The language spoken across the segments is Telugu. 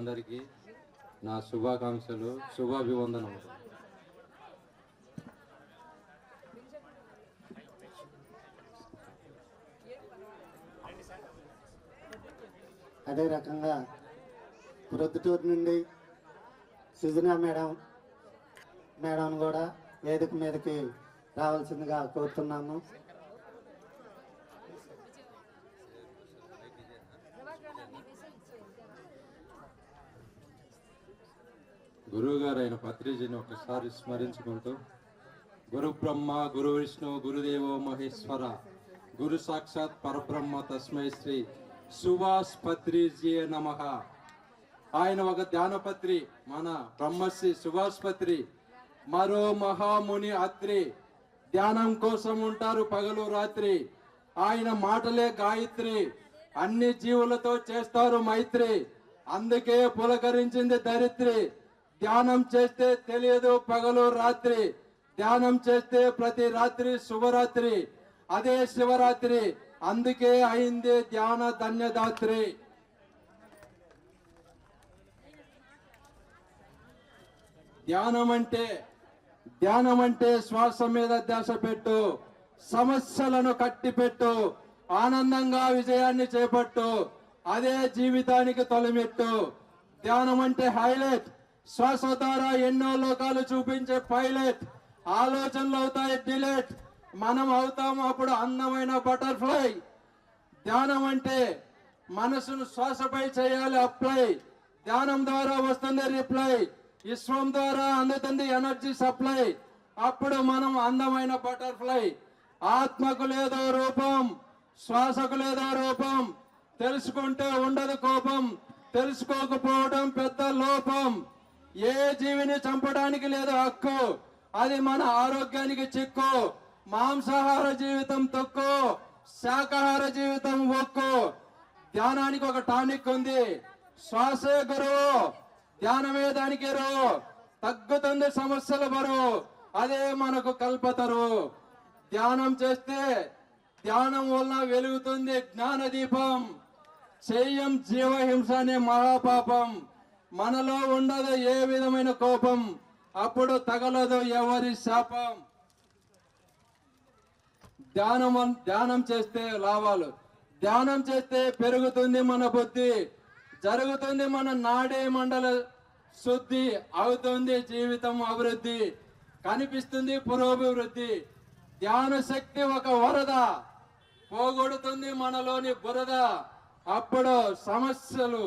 సోదరులందరికీ నా శుభాకాంక్షలు, శుభాభివందనములు. అదే రకంగా ప్రొద్దుటూరు నుండి సుజనా మేడం కూడా వేదిక మీదకి రావాల్సిందిగా కోరుతున్నాము. గురువు గారు అయిన పత్రిజీని ఒకసారి స్మరించుకుంటూ, గురు బ్రహ్మ గురు విష్ణు గురుదేవో మహేశ్వర గురు సాక్షాత్ పరబ్రహ్మ తస్మై శ్రీ సుభాష్ పత్రిజీ నమః. ఆయన ఒక ధ్యానపత్రి, మన బ్రహ్మశ్రీ సుభాష్ పత్రి, మరో మహాముని అత్రి. ధ్యానం కోసం ఉంటారు పగలు రాత్రి. ఆయన మాటలే గాయత్రి, అన్ని జీవులతో చేస్తారు మైత్రి. అందుకే పులకరించింది ధరిత్రి. ధ్యానం చేస్తే తెలియదు పగలు రాత్రి. ధ్యానం చేస్తే ప్రతి రాత్రి శుభరాత్రి. అదే శివరాత్రి, అందుకే అయింది ధ్యాన ధన్యదాత్రి. ధ్యానం అంటే శ్వాస మీద ధ్యాస పెట్టు, సమస్యలను కట్టిపెట్టు, ఆనందంగా విజయాన్ని చేపట్టు. అదే జీవితానికి తొలిమెట్టు. ధ్యానం అంటే హైలైట్, శ్వాస ద్వారా ఎన్నో లోకాలు చూపించే పైలట్. ఆలోచనలు అవుతాయి డిలేట్, మనం అవుతాం అప్పుడు అందమైన బటర్ఫ్లై. ధ్యానం అంటే మనసును శ్వాసపై చేయాలి అప్లై. ధ్యానం ద్వారా వస్తుంది రిప్లై, విశ్వం ద్వారా అందుతుంది ఎనర్జీ సప్లై. అప్పుడు మనం అందమైన బటర్ఫ్లై. ఆత్మకు లేదో రూపం, శ్వాసకు లేదో రూపం. తెలుసుకుంటే ఉండదు కోపం, తెలుసుకోకపోవడం పెద్ద లోపం. ఏ జీవిని చంపడానికి లేదు హక్కు, అది మన ఆరోగ్యానికి చిక్కు. మాంసాహార జీవితం తొక్కు, శాకాహార జీవితం ఒక్కు. ధ్యానానికి ఒక టానిక్ ఉంది, శ్వాసే గురువు, ధ్యానమే దానికి ఎరువు. తగ్గుతుంది సమస్యల బరువు, అదే మనకు కల్పతరు. ధ్యానం చేస్తే ధ్యానం వలన వెలుగుతుంది జ్ఞాన దీపం. చెయ్యం జీవహింస అనే మహాపాపం. మనలో ఉండదు ఏ విధమైన కోపం, అప్పుడు తగలదు ఎవరి శాపం. ధ్యానం చేస్తే లాభాలు, ధ్యానం చేస్తే పెరుగుతుంది మన బుద్ధి, జరుగుతుంది మన నాడీ మండల శుద్ధి, అవుతుంది జీవితం అభివృద్ధి, కనిపిస్తుంది పురోభివృద్ధి. ధ్యాన శక్తి ఒక వరద, పోగొడుతుంది మనలోని బురద. అప్పుడు సమస్యలు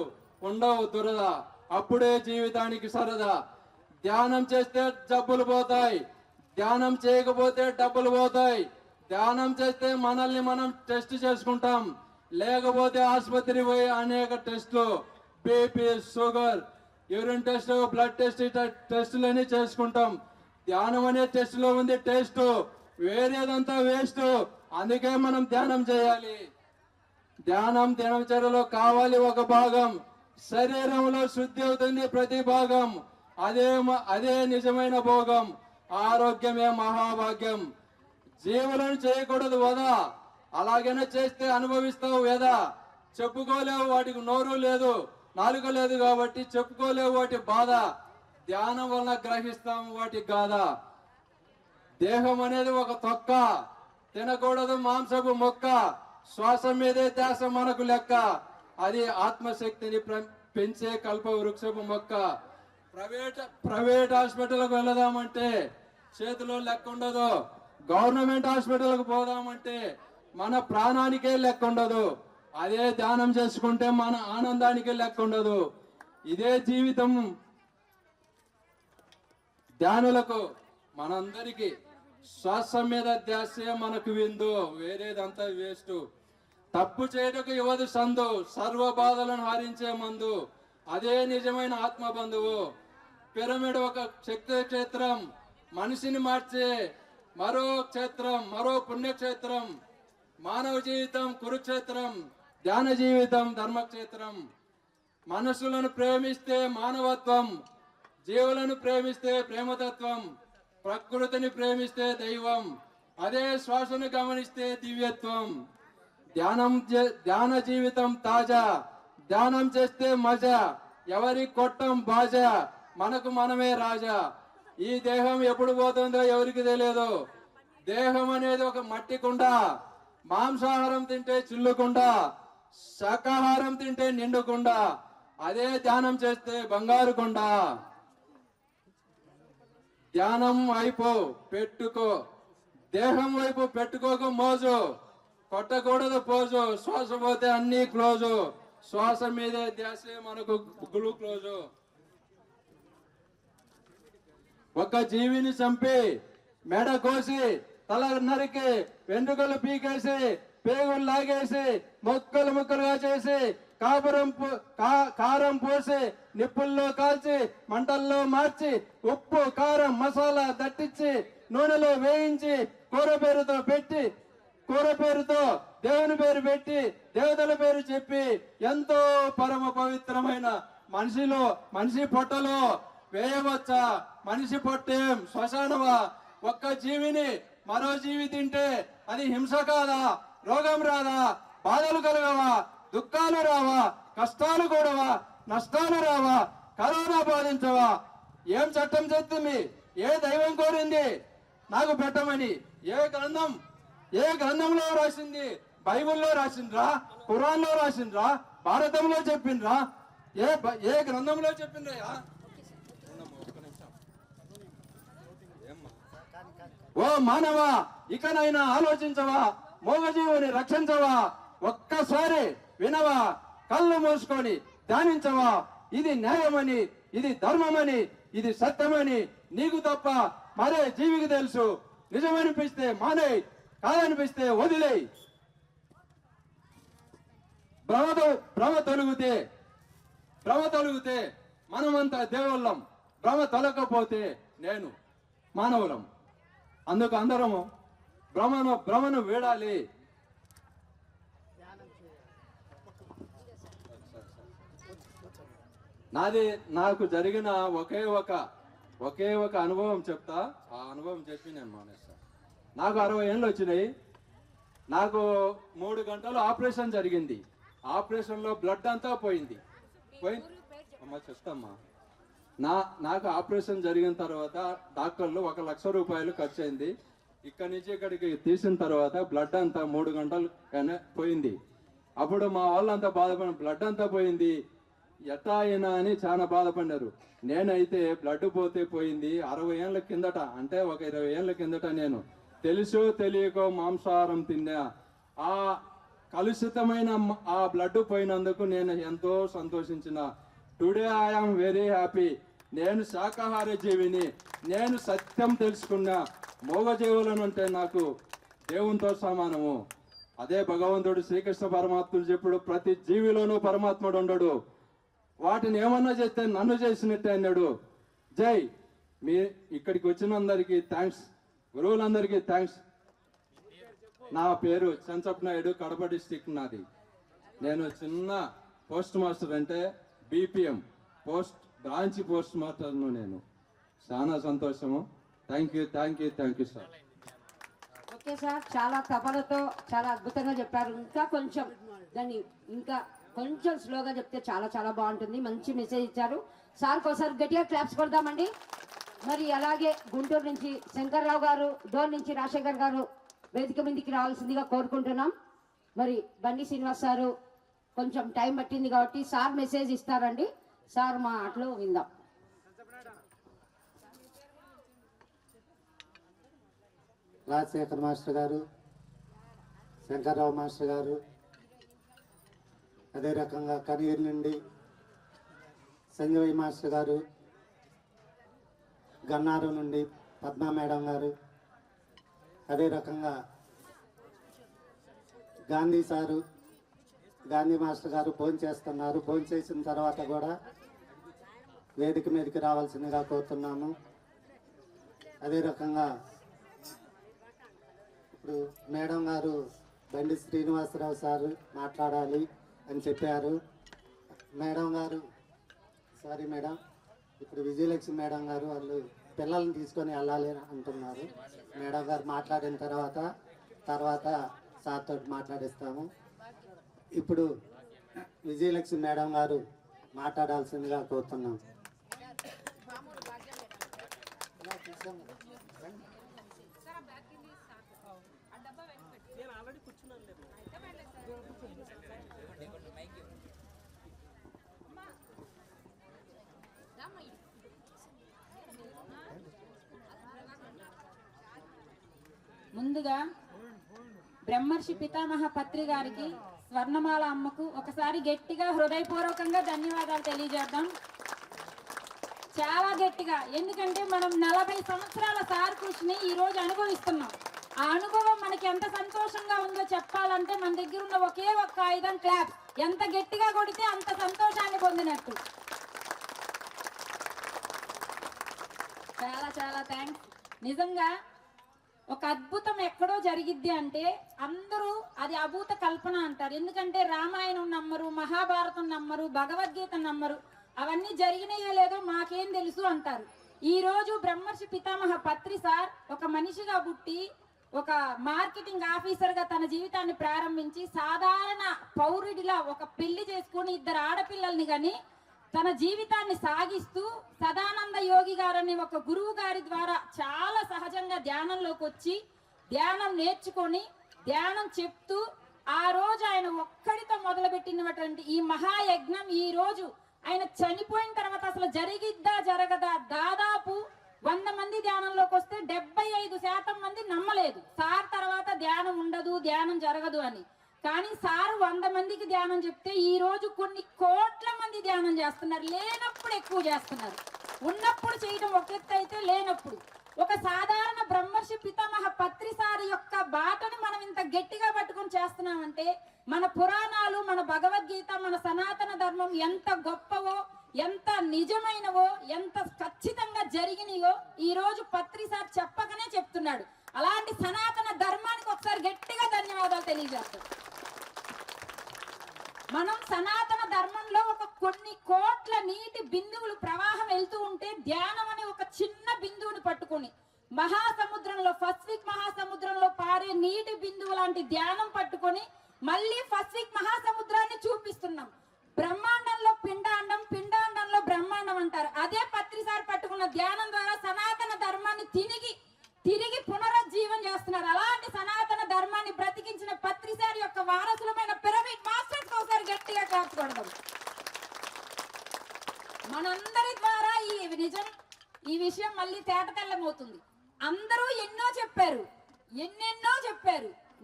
ఉండవు దురద, అప్పుడే జీవితానికి సరదా. ధ్యానం చేస్తే జబ్బులు పోతాయి, ధ్యానం చేయకపోతే డబ్బులు పోతాయి. ధ్యానం చేస్తే మనల్ని మనం టెస్ట్ చేసుకుంటాం, లేకపోతే ఆసుపత్రి పోయి అనేక టెస్టులు, BP, sugar, urine test, blood టెస్టులని చేసుకుంటాం. ధ్యానం అనే టెస్ట్ లో ఉంది టెస్ట్, వేరేదంతా వేస్ట్. అందుకే మనం ధ్యానం చేయాలి. ధ్యానం దినచర్యలో కావాలి ఒక భాగం, శరీరంలో శుద్ధి అవుతుంది ప్రతి భాగం. అదే నిజమైన భోగం, ఆరోగ్యమే మహాభాగ్యం. జీవులను చేయకూడదు వదా, అలాగైనా చేస్తే అనుభవిస్తావు వేదా. చెప్పుకోలేవు వాటికి నోరు లేదు, నాలుక లేదు కాబట్టి చెప్పుకోలేవు వాటి బాధ. ధ్యానం వలన గ్రహిస్తాం వాటి గాథ. దేహం అనేది ఒక తొక్క, తినకూడదు మాంసపు మొక్క. శ్వాస మీదే ధ్యాస మనకు లెక్క, అది ఆత్మశక్తిని పెంచే కల్ప వృక్షపు మొక్క. ప్రైవేట్ హాస్పిటల్కి వెళదామంటే చేతిలో లెక్క ఉండదు, గవర్నమెంట్ హాస్పిటల్కి పోదామంటే మన ప్రాణానికే లెక్క ఉండదు. అదే ధ్యానం చేసుకుంటే మన ఆనందానికి లెక్క ఉండదు. ఇదే జీవితం ధ్యానులకు. మనందరికీ శ్వాస మీద ధ్యాసే మనకు విందు, వేరేదంతా వేస్ట్. తప్పు చేయటకు యువది సందు, సర్వ బాధలను హరించే మందు. అదే నిజమైన ఆత్మ బంధువు. పిరమిడ్ ఒక శక్తి క్షేత్రం, మనిషిని మార్చే మరో క్షేత్రం, మరో పుణ్యక్షేత్రం. మానవ జీవితం కురుక్షేత్రం, ధ్యాన జీవితం ధర్మక్షేత్రం. మనసులను ప్రేమిస్తే మానవత్వం, జీవులను ప్రేమిస్తే ప్రేమతత్వం, ప్రకృతిని ప్రేమిస్తే దైవం, అదే శ్వాసను గమనిస్తే దివ్యత్వం. ధ్యాన జీవితం తాజా, ధ్యానం చేస్తే మజా. ఎవరి కొట్టం బాజా, మనకు మనమే రాజా. ఈ దేహం ఎప్పుడు పోతుందో ఎవరికి తెలియదు. దేహం అనేది ఒక మట్టి కుండ. మాంసాహారం తింటే చిల్లుకుండా, శాకాహారం తింటే నిండుకుండా, అదే ధ్యానం చేస్తే బంగారు కొండ. ధ్యానం వైపు పెట్టుకో, దేహం వైపు పెట్టుకోక మోజు, కొట్టకూడదు పోజు. శ్వాస పోతే అన్ని క్లోజు, శ్వాస మీదే ధ్యాసే మనకు గ్లూక్లోజు. ఒక జీవిని చంపి మెడ కోసి తల నరికి వెంట్రుకలు పీకేసి పేగులు లాగేసి ముక్కలు ముక్కలుగా చేసి కారం పోసి నిప్పుల్లో కాల్చి మంటల్లో మార్చి ఉప్పు కారం మసాలా దట్టించి నూనెలో వేయించి కూర పేరుతో దేవుని పేరు పెట్టి దేవతల పేరు చెప్పి ఎంతో పరమ పవిత్రమైన మనిషి పొట్టలో వేయవచ్చా? మనిషి పొట్టేం శ్మశానమా? ఒక్క జీవిని మరో జీవి తింటే అది హింస కాదా? రోగం రాదా? బాధలు కలగవా? దుఃఖాలు రావా? కష్టాలు కూడవా? నష్టాలు రావా? కరోనా బాధించవా? ఏం చట్టం చేస్తుంది? ఏ దైవం కోరింది నాకు పెట్టమని? ఏ గ్రంథంలో రాసింది? బైబిల్లో రాసిండ్రా? ఖురాన్లో రాసిండ్రా? భారతంలో చెప్పిండ్రా? ఏ గ్రంథంలో చెప్పిండ్రయ్యా? ఓ మానవా, ఇకనైనా ఆలోచించవా? మూగజీవుని రక్షించవా? ఒక్కసారి వినవా? కళ్ళు మూసుకొని ధ్యానించవా? ఇది న్యాయమని, ఇది ధర్మమని, ఇది సత్యమని నీకు తప్ప మరే జీవికి తెలుసు. నిజమనిపిస్తే మానే, కాదనిపిస్తే వదిలే. భ్రమ తొలగితే మనమంతా దేవుళ్ళం, భ్రమ తొలగకపోతే నేను మానవులం. అందుకు అందరము భ్రమను వీడాలి. నాకు జరిగిన ఒకే ఒక అనుభవం చెప్తా. ఆ అనుభవం చెప్పి నేను మానేస్తా. నాకు 60 ఏళ్ళు వచ్చినాయి. నాకు 3 గంటలు ఆపరేషన్ జరిగింది. ఆపరేషన్ లో బ్లడ్ అంతా పోయింది. అమ్మా చెప్తామ్మా. నాకు ఆపరేషన్ జరిగిన తర్వాత డాక్టర్లు 1 లక్ష రూపాయలు ఖర్చు అయింది. ఇక్కడి నుంచి ఇక్కడికి తీసిన తర్వాత బ్లడ్ అంతా 3 గంటలు పోయింది. అప్పుడు మా వాళ్ళంతా బాధపడి బ్లడ్ అంతా పోయింది ఎట్టా అయినా అని చాలా బాధపడ్డారు. నేనైతే బ్లడ్ పోతే పోయింది 60 ఏళ్ళ కిందట, అంటే ఒక 20 ఏళ్ళ కిందట నేను తెలుసో తెలియకో మాంసాహారం తిన్నా. ఆ కలుషితమైన ఆ బ్లడ్ పోయినందుకు నేను ఎంతో సంతోషించిన. Today I'm very happy. నేను శాకాహార జీవిని. నేను సత్యం తెలుసుకున్నా. మూగజీవులను అంటే నాకు దేవునితో సమానము. అదే భగవంతుడు శ్రీకృష్ణ పరమాత్ముడు చెప్పుడు, ప్రతి జీవిలోనూ పరమాత్ముడు ఉండడు. వాటిని ఏమన్నా చేస్తే నన్ను చేసినట్టే అన్నాడు. జై. మీ ఇక్కడికి వచ్చినందరికీ థ్యాంక్స్, గురువులందరికీ థ్యాంక్స్. నా పేరు చంచప్ నాయుడు, కడప డిస్టిక్ నాది. నేను చిన్న పోస్ట్ మాస్టర్, అంటే బీపీఎం బ్రాంచ్ పోస్ట్ మాస్టర్ను. నేను చాలా సంతోషము. Thank you sir. Okay sir, చాలా తపనతో చాలా అద్భుతంగా చెప్పారు. ఇంకా కొంచెం స్లోగా చెప్తే చాలా చాలా బాగుంటుంది. మంచి మెసేజ్ ఇచ్చారు సార్. ఒకసారి గట్టిగా క్లాప్స్ కొడదామండి. మరి అలాగే గుంటూరు నుంచి శంకర్రావు గారు, డోర్ నుంచి రాజశేఖర్ గారు వేదిక మీదకి రావాల్సిందిగా కోరుకుంటున్నాం. మరి బండి శ్రీనివాస్ సారు కొంచెం టైం పట్టింది కాబట్టి సార్ మెసేజ్ ఇస్తారండి. సార్ మాటలు విందాం. రాజశేఖర్ మాస్టర్ గారు, శంకర్రావు మాస్టర్ గారు, అదే రకంగా కనిగిరి నుండి సంజయ్ మాస్టర్ గారు, గన్నారం నుండి పద్మా మేడం గారు, అదే రకంగా గాంధీ సారు, గాంధీ మాస్టర్ గారు ఫోన్ చేస్తున్నారు. ఫోన్ చేసిన తర్వాత కూడా వేదిక మీదకి రావాల్సిందిగా కోరుతున్నాము. అదే రకంగా ఇప్పుడు మేడం గారు బండి శ్రీనివాసరావు సారు మాట్లాడాలి అని చెప్పారు. మేడం గారు, సారీ మేడం, ఇప్పుడు విజయలక్ష్మి మేడం గారు వాళ్ళు పిల్లల్ని తీసుకొని వెళ్ళాలి అంటున్నారు. మేడం గారు మాట్లాడిన తర్వాత సార్ తోటి మాట్లాడిస్తాము. ఇప్పుడు విజయలక్ష్మి మేడం గారు మాట్లాడాల్సిందిగా కోరుతున్నాం. ముందుగా బ్రహ్మర్షి పితామహ పత్రి గారికి, స్వర్ణమాల అమ్మకు ఒకసారి గట్టిగా హృదయపూర్వకంగా ధన్యవాదాలు తెలియజేద్దాం. చాలా గట్టిగా, ఎందుకంటే మనం 40 సంవత్సరాల సార్ కృషిని ఈ రోజు అనుభవిస్తున్నాం. ఆ అనుభవం మనకి ఎంత సంతోషంగా ఉందో చెప్పాలంటే మన దగ్గర ఉన్న ఒకే ఒక్క ఆయుధం క్లాప్. ఎంత గట్టిగా కొడితే అంత సంతోషాన్ని పొందినట్టు. చాలా చాలా థ్యాంక్స్. నిజంగా ఒక అద్భుతం ఎక్కడో జరిగిద్ది అంటే అందరూ అది అభూత కల్పన అంటారు. ఎందుకంటే రామాయణం నమ్మరు, మహాభారతం నమ్మరు, భగవద్గీత నమ్మరు. అవన్నీ జరిగినాయో లేదో మాకేం తెలుసు అంటారు. ఈ రోజు బ్రహ్మర్షి పితామహ పత్రి సార్ ఒక మనిషిగా పుట్టి ఒక మార్కెటింగ్ ఆఫీసర్ గా తన జీవితాన్ని ప్రారంభించి సాధారణ పౌరుడిలా ఒక పెళ్లి చేసుకుని 2 ఆడపిల్లల్ని గాని తన జీవితాన్ని సాగిస్తూ సదానంద యోగి గారని ఒక గురువు గారి ద్వారా చాలా సహజంగా ధ్యానంలోకి వచ్చి ధ్యానం నేర్చుకొని ధ్యానం చెప్తూ ఆ రోజు ఆయన ఒక్కడితో మొదలుపెట్టినటువంటి ఈ మహాయజ్ఞం ఈ రోజు ఆయన చనిపోయిన తర్వాత అసలు జరిగిద్దా జరగదా దాదాపు 100 మంది ధ్యానంలోకి వస్తే 75% మంది నమ్మలేదు సార్ తర్వాత ధ్యానం ఉండదు, ధ్యానం జరగదు అని. కానీ సార్ 100 మందికి ధ్యానం చెప్తే ఈ రోజు కొన్ని కోట్ల మంది ధ్యానం చేస్తున్నారు. లేనప్పుడు ఎక్కువ చేస్తున్నారు. ఉన్నప్పుడు చేయడం ఒక ఎత్తు అయితే లేనప్పుడు ఒక సాధారణ బ్రహ్మర్షి పితామహ పత్రి సార్ యొక్క బాటను మనం ఇంత గట్టిగా పట్టుకొని చేస్తున్నామంటే మన పురాణాలు, మన భగవద్గీత, మన సనాతన ధర్మం ఎంత గొప్పవో, ఎంత నిజమైనవో, ఎంత ఖచ్చితంగా జరిగినాయో ఈ రోజు పత్రి సార్ చెప్పకనే చెప్తున్నాడు. అలాంటి సనాతన ధర్మానికి ఒకసారి గట్టిగా ధన్యవాదాలు తెలియజేస్తాం. మనం సనాతన ధర్మంలో ఒక కొన్ని కోట్ల నీటి బిందువులు ప్రవాహం వెళ్తూ ఉంటే ధ్యానం అనే ఒక చిన్న బిందువుని పట్టుకొని మహాసముద్రంలో పసిఫిక్ మహాసముద్రంలో పారే నీటి బిందువు లాంటి ధ్యానం పట్టుకొని మళ్ళీ పసిఫిక్ మహాసముద్రాన్ని చూపిస్తున్నాం. బ్రహ్మాండంలో పిండాండం, పిండాండంలో బ్రహ్మాండం అంటారు. అదే పత్రిసారి పట్టుకున్న ధ్యానం ద్వారా సనాతన ధర్మాన్ని తిరిగి పునరుజ్జీవం చేస్తున్నారు. అలాంటి సనాతన ధర్మాన్ని బ్రతికించిన పత్రిసారి యొక్క వారసులమైన పిరమిడ్ మాస్టర్స్ ఒకసారి గట్టిగా కాల్చుకోవడం. మనందరి ద్వారా ఈ విషయం మళ్ళీ తేటతెల్లమవుతుంది. అందరూ ఎన్నో చెప్పారు.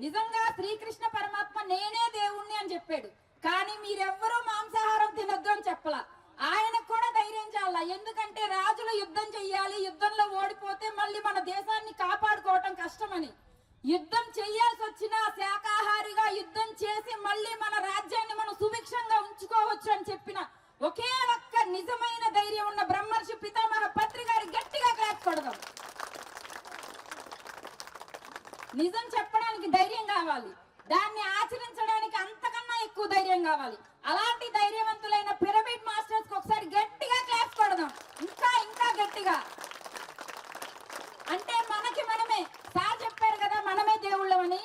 నిజంగా శ్రీకృష్ణ పరమాత్మ నేనే దేవుణ్ణి అని చెప్పాడు. కానీ మీరెవ్వరూ మాంసాహారం తినొద్దు అని చెప్పలా. ఆయనకు కూడా ధైర్యం చాలా. ఎందుకంటే రాజులు యుద్ధం చెయ్యాలి, యుద్ధంలో ఓడిపోతే మళ్ళీ మన దేశాన్ని కాపాడుకోవటం కష్టమని యుద్ధం చెయ్యాల్సి వచ్చినా శాకాహారిగా యుద్ధం చేసి మళ్ళీ మన రాజ్యాన్ని మనం సుభిక్షంగా ఉంచుకోవచ్చు అని చెప్పిన ఒకే ఒక్క నిజమైన ధైర్యం ఉన్న బ్రహ్మర్షి పితామహ పత్రి గారి గట్టిగా క్లాప్ కొడదాం. నిజం చెప్పడానికి ధైర్యం కావాలి, దాన్ని ఆచరించడానికి అంతకన్నా ఎక్కువ ధైర్యం కావాలి. అలాంటి ధైర్యవంతులైన పిరమిడ్ మాస్టర్స్ ఒకసారి గట్టిగా క్లాప్ కొడదాం. ఇంకా గట్టిగా. అంటే మనమే సార్ చెప్పారు కదా, మనమే దేవుళ్ళమని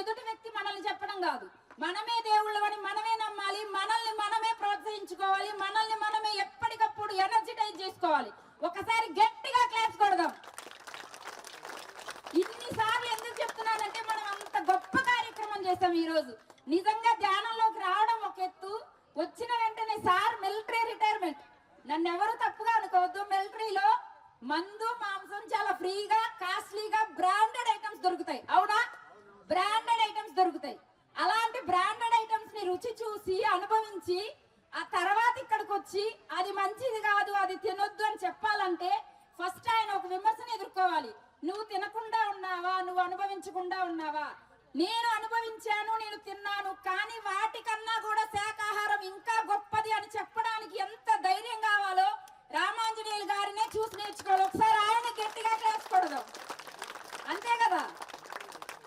ఎదుటి వ్యక్తి మనల్ని చెప్పడం కాదు. మనమే దేవుళ్ళమని మనమే నమ్మాలి, మనల్ని మనమే ప్రోత్సహించుకోవాలి, మనల్ని మనమే ఎప్పటికప్పుడు ఎనర్జిటైజ్ చేసుకోవాలి. ఒకసారి గట్టిగా క్లాప్స్ కొడదాం. ఇన్నిసార్లు ఎందుకు చెప్తున్నానంటే మనం అంత గొప్ప కార్యక్రమం చేస్తాం ఈ రోజు. నిజంగా ధ్యానంలోకి రావడం ఒక ఎత్తు, వచ్చిన వెంటనే సార్ మిలిటరీ రిటైర్మెంట్. నన్ను ఎవరు తప్పుగా అనుకోవద్దు. మిలిటరీలో మందు మాంసం చాలా ఫ్రీగా, కాస్ట్లీగా బ్రాండెడ్ ఐటమ్స్ దొరుకుతాయి. అవునా? బ్రాండెడ్ ఐటమ్స్ దొరుకుతాయి. అలాంటి బ్రాండెడ్ ఐటమ్స్ ని రుచి చూసి అనుభవించి ఆ తర్వాత ఇక్కడికి వచ్చి అది మంచిది కాదు, అది తినొద్దు అని చెప్పాలంటే ఫస్ట్ ఆయన ఒక విమర్శను ఎదుర్కోవాలి. నువ్వు తినకుండా ఉన్నావా, నువ్వు అనుభవించకుండా ఉన్నావా? నేను అనుభవించాను, నేను తిన్నాను, కానీ వాటికన్నా కూడా శాకాహారం ఇంకా గొప్పది అని చెప్పడానికి ఎంత ధైర్యం కావాలో రామాంజనేయులు గారినే చూసి నేర్చుకోవాలి. ఒకసారి ఆయన గట్టిగా క్లాసుకోవడం. అంతే కదా,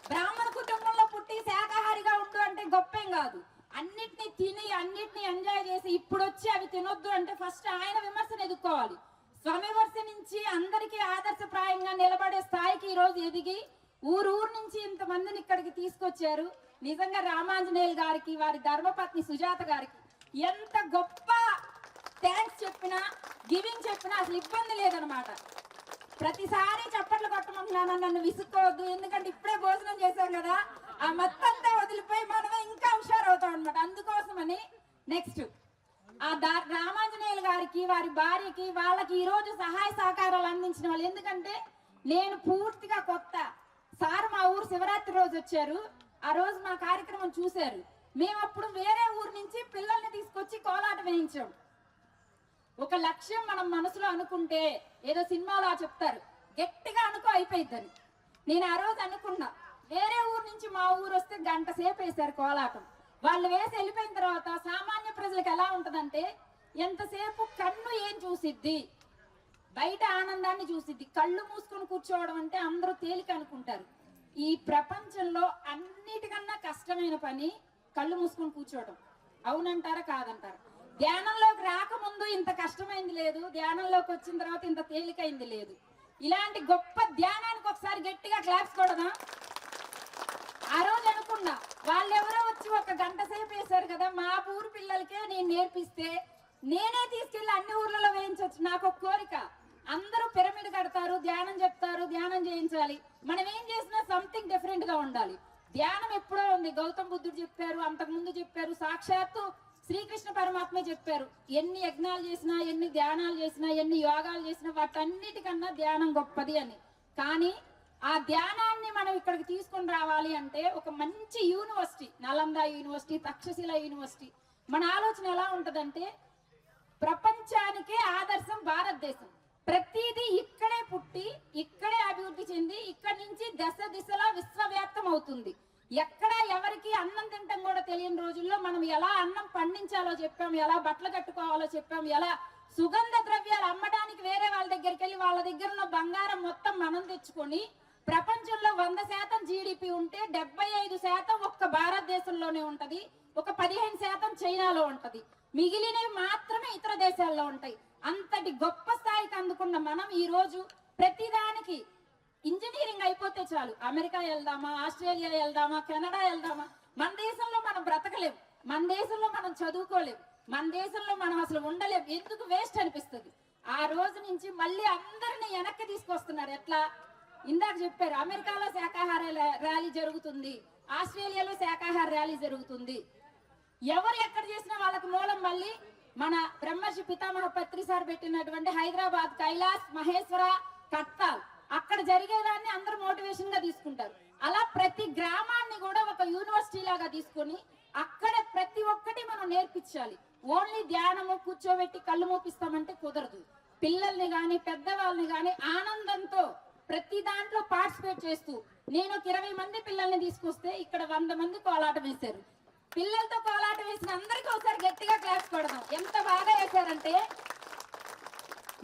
బ్రాహ్మణ కుటుంబంలో పుట్టి శాకాహారిగా ఉండు అంటే గొప్పేం కాదు. అన్నిటినీ తిని అన్నిటినీ ఎంజాయ్ చేసి ఇప్పుడు వచ్చి అవి తినొద్దు అంటే ఫస్ట్ ఆయన విమర్శను ఎదుర్కోవాలి. స్వవిమర్శ నుంచి అందరికీ ఆదర్శప్రాయంగా నిలబడే స్థాయికి ఈ రోజు ఎదిగి ఊరు నుంచి ఇంతమందిని ఇక్కడికి తీసుకొచ్చారు. నిజంగా రామాంజనేయులు గారికి, వారి ధర్మపత్ని సుజాత గారికి ఎంత గొప్ప థ్యాంక్స్ చెప్పినా గివింగ్ చెప్పినా అసలు ఇబ్బంది లేదనమాట. ప్రతిసారి చప్పట్లు కొట్టమంటున్నాను, నన్ను విసుక్కోవద్దు, ఎందుకంటే ఇప్పుడే భోజనం చేశాం కదా, ఆ మొత్తంతా వదిలిపోయి మనమే ఇంకా హుషారవుతాం అనమాట. అందుకోసమని నెక్స్ట్ రామాంజనేయులు గారికి, వారి భార్యకి, వాళ్ళకి ఈ రోజు సహాయ సహకారాలు అందించిన వాళ్ళు. ఎందుకంటే నేను పూర్తిగా కొత్త. సార్ మా ఊరు శివరాత్రి రోజు వచ్చారు, ఆ రోజు మా కార్యక్రమం చూశారు. మేము అప్పుడు వేరే ఊరు నుంచి పిల్లల్ని తీసుకొచ్చి కోలాట వేయించాం. ఒక లక్ష్యం మనం మనసులో అనుకుంటే, ఏదో సినిమాలో చెప్తారు గట్టిగా అనుకో అయిపోయిద్దని. నేను ఆ రోజు అనుకున్నా. వేరే ఊరు నుంచి మా ఊరు వస్తే గంట సేపు వేశారు కోలాటం. వాళ్ళు వేసి వెళ్ళిపోయిన తర్వాత సామాన్య ప్రజలకు ఎలా ఉంటదంటే, ఎంతసేపు కన్ను ఏం చూసిద్ది, బయట ఆనందాన్ని చూసిద్ది. కళ్ళు మూసుకొని కూర్చోవడం అంటే అందరూ తేలిక అనుకుంటారు. ఈ ప్రపంచంలో అన్నిటికన్నా కష్టమైన పని కళ్ళు మూసుకొని కూర్చోవడం. అవునంటారా కాదంటారా? ధ్యానంలోకి రాకముందు ఇంత కష్టమైంది లేదు, ధ్యానంలోకి వచ్చిన తర్వాత ఇంత తేలికైంది లేదు. ఇలాంటి గొప్ప ధ్యానానికి ఒకసారి గట్టిగా క్లాప్స్ కొడదాం. ఆ రోజు అనుకున్నా, వాళ్ళెవరో వచ్చి ఒక గంట సేపు వేశారు కదా, మా ఊరు పిల్లలకే నేను నేర్పిస్తే నేనే తీసుకెళ్లి అన్ని ఊర్లలో వేయించవచ్చు. నాకు ఒక కోరిక, అందరూ పిరమిడ్ కడతారు, ధ్యానం చెప్తారు, ధ్యానం చేయించాలి. మనం ఏం చేసినా సంథింగ్ డిఫరెంట్ గా ఉండాలి. ధ్యానం ఎప్పుడో ఉంది, గౌతమ్ బుద్ధుడు చెప్పారు, అంతకు ముందు చెప్పారు, సాక్షాత్తు శ్రీకృష్ణ పరమాత్మ చెప్పారు. ఎన్ని యజ్ఞాలు చేసినా, ఎన్ని ధ్యానాలు చేసినా, ఎన్ని యోగాలు చేసినా వాటన్నిటికన్నా ధ్యానం గొప్పది అని. కానీ ఆ ధ్యానాన్ని మనం ఇక్కడికి తీసుకొని రావాలి అంటే ఒక మంచి university, Nalanda university, Takshashila university. మన ఆలోచన ఎలా ఉంటదంటే, ప్రపంచానికే ఆదర్శం భారతదేశం. ప్రతిదీ ఇక్కడే పుట్టి, ఇక్కడే అభివృద్ధి చెంది, ఇక్కడి నుంచి దశ దిశలా విశ్వవ్యాప్తం అవుతుంది. ఎక్కడ ఎవరికి అన్నం తింటాం కూడా తెలియని రోజుల్లో మనం ఎలా అన్నం పండించాలో చెప్పాం, ఎలా బట్టలు కట్టుకోవాలో చెప్పాం, ఎలా సుగంధ ద్రవ్యాలు అమ్మడానికి వేరే వాళ్ళ దగ్గరికి వెళ్ళి వాళ్ళ దగ్గర ఉన్న బంగారం మొత్తం మనం తెచ్చుకొని, ప్రపంచంలో 100% జీడిపి ఉంటే 75% ఒక్క భారతదేశంలోనే ఉంటది, ఒక 15% చైనాలో ఉంటది, మిగిలినవి మాత్రమే ఇతర దేశాల్లో ఉంటాయి. అంతటి గొప్ప స్థాయికి అందుకున్న మనం ఈ రోజు ప్రతిదానికి ఇంజనీరింగ్ అయిపోతే చాలు, అమెరికా వెళ్దామా, ఆస్ట్రేలియా వెళ్దామా, కెనడా వెళ్దామా, మన దేశంలో మనం బ్రతకలేం, మన దేశంలో మనం చదువుకోలేం, మన దేశంలో మనం అసలు ఉండలేం. ఎందుకు వేస్ట్ అనిపిస్తుంది. ఆ రోజు నుంచి మళ్ళీ అందరిని వెనక్కి తీసుకొస్తున్నారు. ఎట్లా? ఇందాక చెప్పారు, అమెరికాలో శాకాహార ర్యాలీ జరుగుతుంది, ఆస్ట్రేలియాలో శాకాహార ర్యాలీ జరుగుతుంది. ఎవరు ఎక్కడ చేసినా వాళ్ళకి మూలం మళ్ళీ మన బ్రహ్మర్షి పితామహ పత్రి సార్ పెట్టినటువంటి హైదరాబాద్ కైలాస్ మహేశ్వర కట్టాల్, అక్కడ జరిగేదాన్ని అందరూ మోటివేషన్ గా తీసుకుంటారు. అలా ప్రతి గ్రామాన్ని కూడా ఒక యూనివర్సిటీ లాగా తీసుకొని అక్కడ ప్రతి ఒక్కటి మనం నేర్పించాలి. ఓన్లీ ధ్యానము కూర్చోబెట్టి కళ్ళు మూపిస్తామంటే కుదరదు. పిల్లల్ని గాని పెద్దవాళ్ళని గాని ఆనందంతో ప్రతి దాంట్లో పార్టిసిపేట్ చేస్తూ, నేను 20 మంది పిల్లల్ని తీసుకొస్తే ఇక్కడ 100 మంది కోలాటం వేశారు. పిల్లలతో కోలాటం వేసిన అందరికీ ఒకసారి గట్టిగా క్లాస్ కొడదాం. ఎంత బాగా వేశారంటే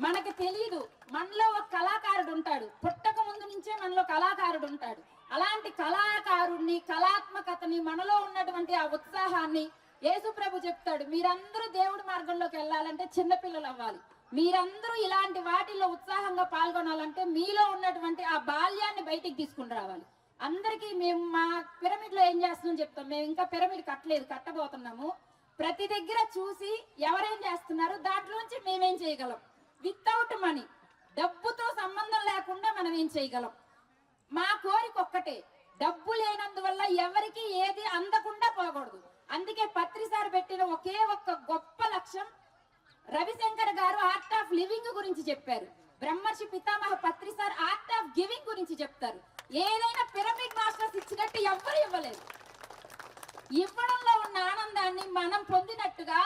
మనకి తెలియదు, మనలో ఒక కళాకారుడు ఉంటాడు, పుట్టక ముందు నుంచే మనలో కళాకారుడు ఉంటాడు. అలాంటి కళాకారుడిని, కళాత్మకతని, మనలో ఉన్నటువంటి ఆ ఉత్సాహాన్ని యేసు ప్రభు చెప్తాడు, మీరందరూ దేవుడి మార్గంలోకి వెళ్ళాలంటే చిన్నపిల్లలు అవ్వాలి, మీరందరూ ఇలాంటి వాటిల్లో ఉత్సాహంగా పాల్గొనాలంటే మీలో ఉన్నటువంటి ఆ బాల్యాన్ని బయటికి తీసుకుని రావాలి. అందరికీ మేము మా పిరమిడ్ లో ఏం చేస్తున్నాం చెప్తాం. మేము ఇంకా పిరమిడ్ కట్టలేదు, కట్టబోతున్నాము. ప్రతి దగ్గర చూసి ఎవరేం చేస్తున్నారు, దాంట్లోంచి మేమేం చేయగలం, వితౌట్ మనీ, డబ్బుతో సంబంధం లేకుండా మనం ఏం చేయగలం. మా కోరిక ఒక్కటే, డబ్బు లేనందువల్ల ఎవరికి ఏది అందకుండా పోకూడదు. అందుకే పత్రి సార్ పెట్టిన ఒకే ఒక్క గొప్ప లక్ష్యం, రవిశంకర్ గారు ఆర్ట్ ఆఫ్ లివింగ్ గురించి చెప్పారు, బ్రహ్మర్షి పితామహ పత్రి సార్ ఆర్ట్ ఆఫ్ గివింగ్ గురించి చెప్తారు. ఏదైనా పిరమిడ్ మాస్టర్స్ ఇచ్చినట్టు ఎవ్వరు ఇవ్వలేదు. ఇవ్వడంలో ఉన్న ఆనందాన్ని మనం పొందినట్టుగా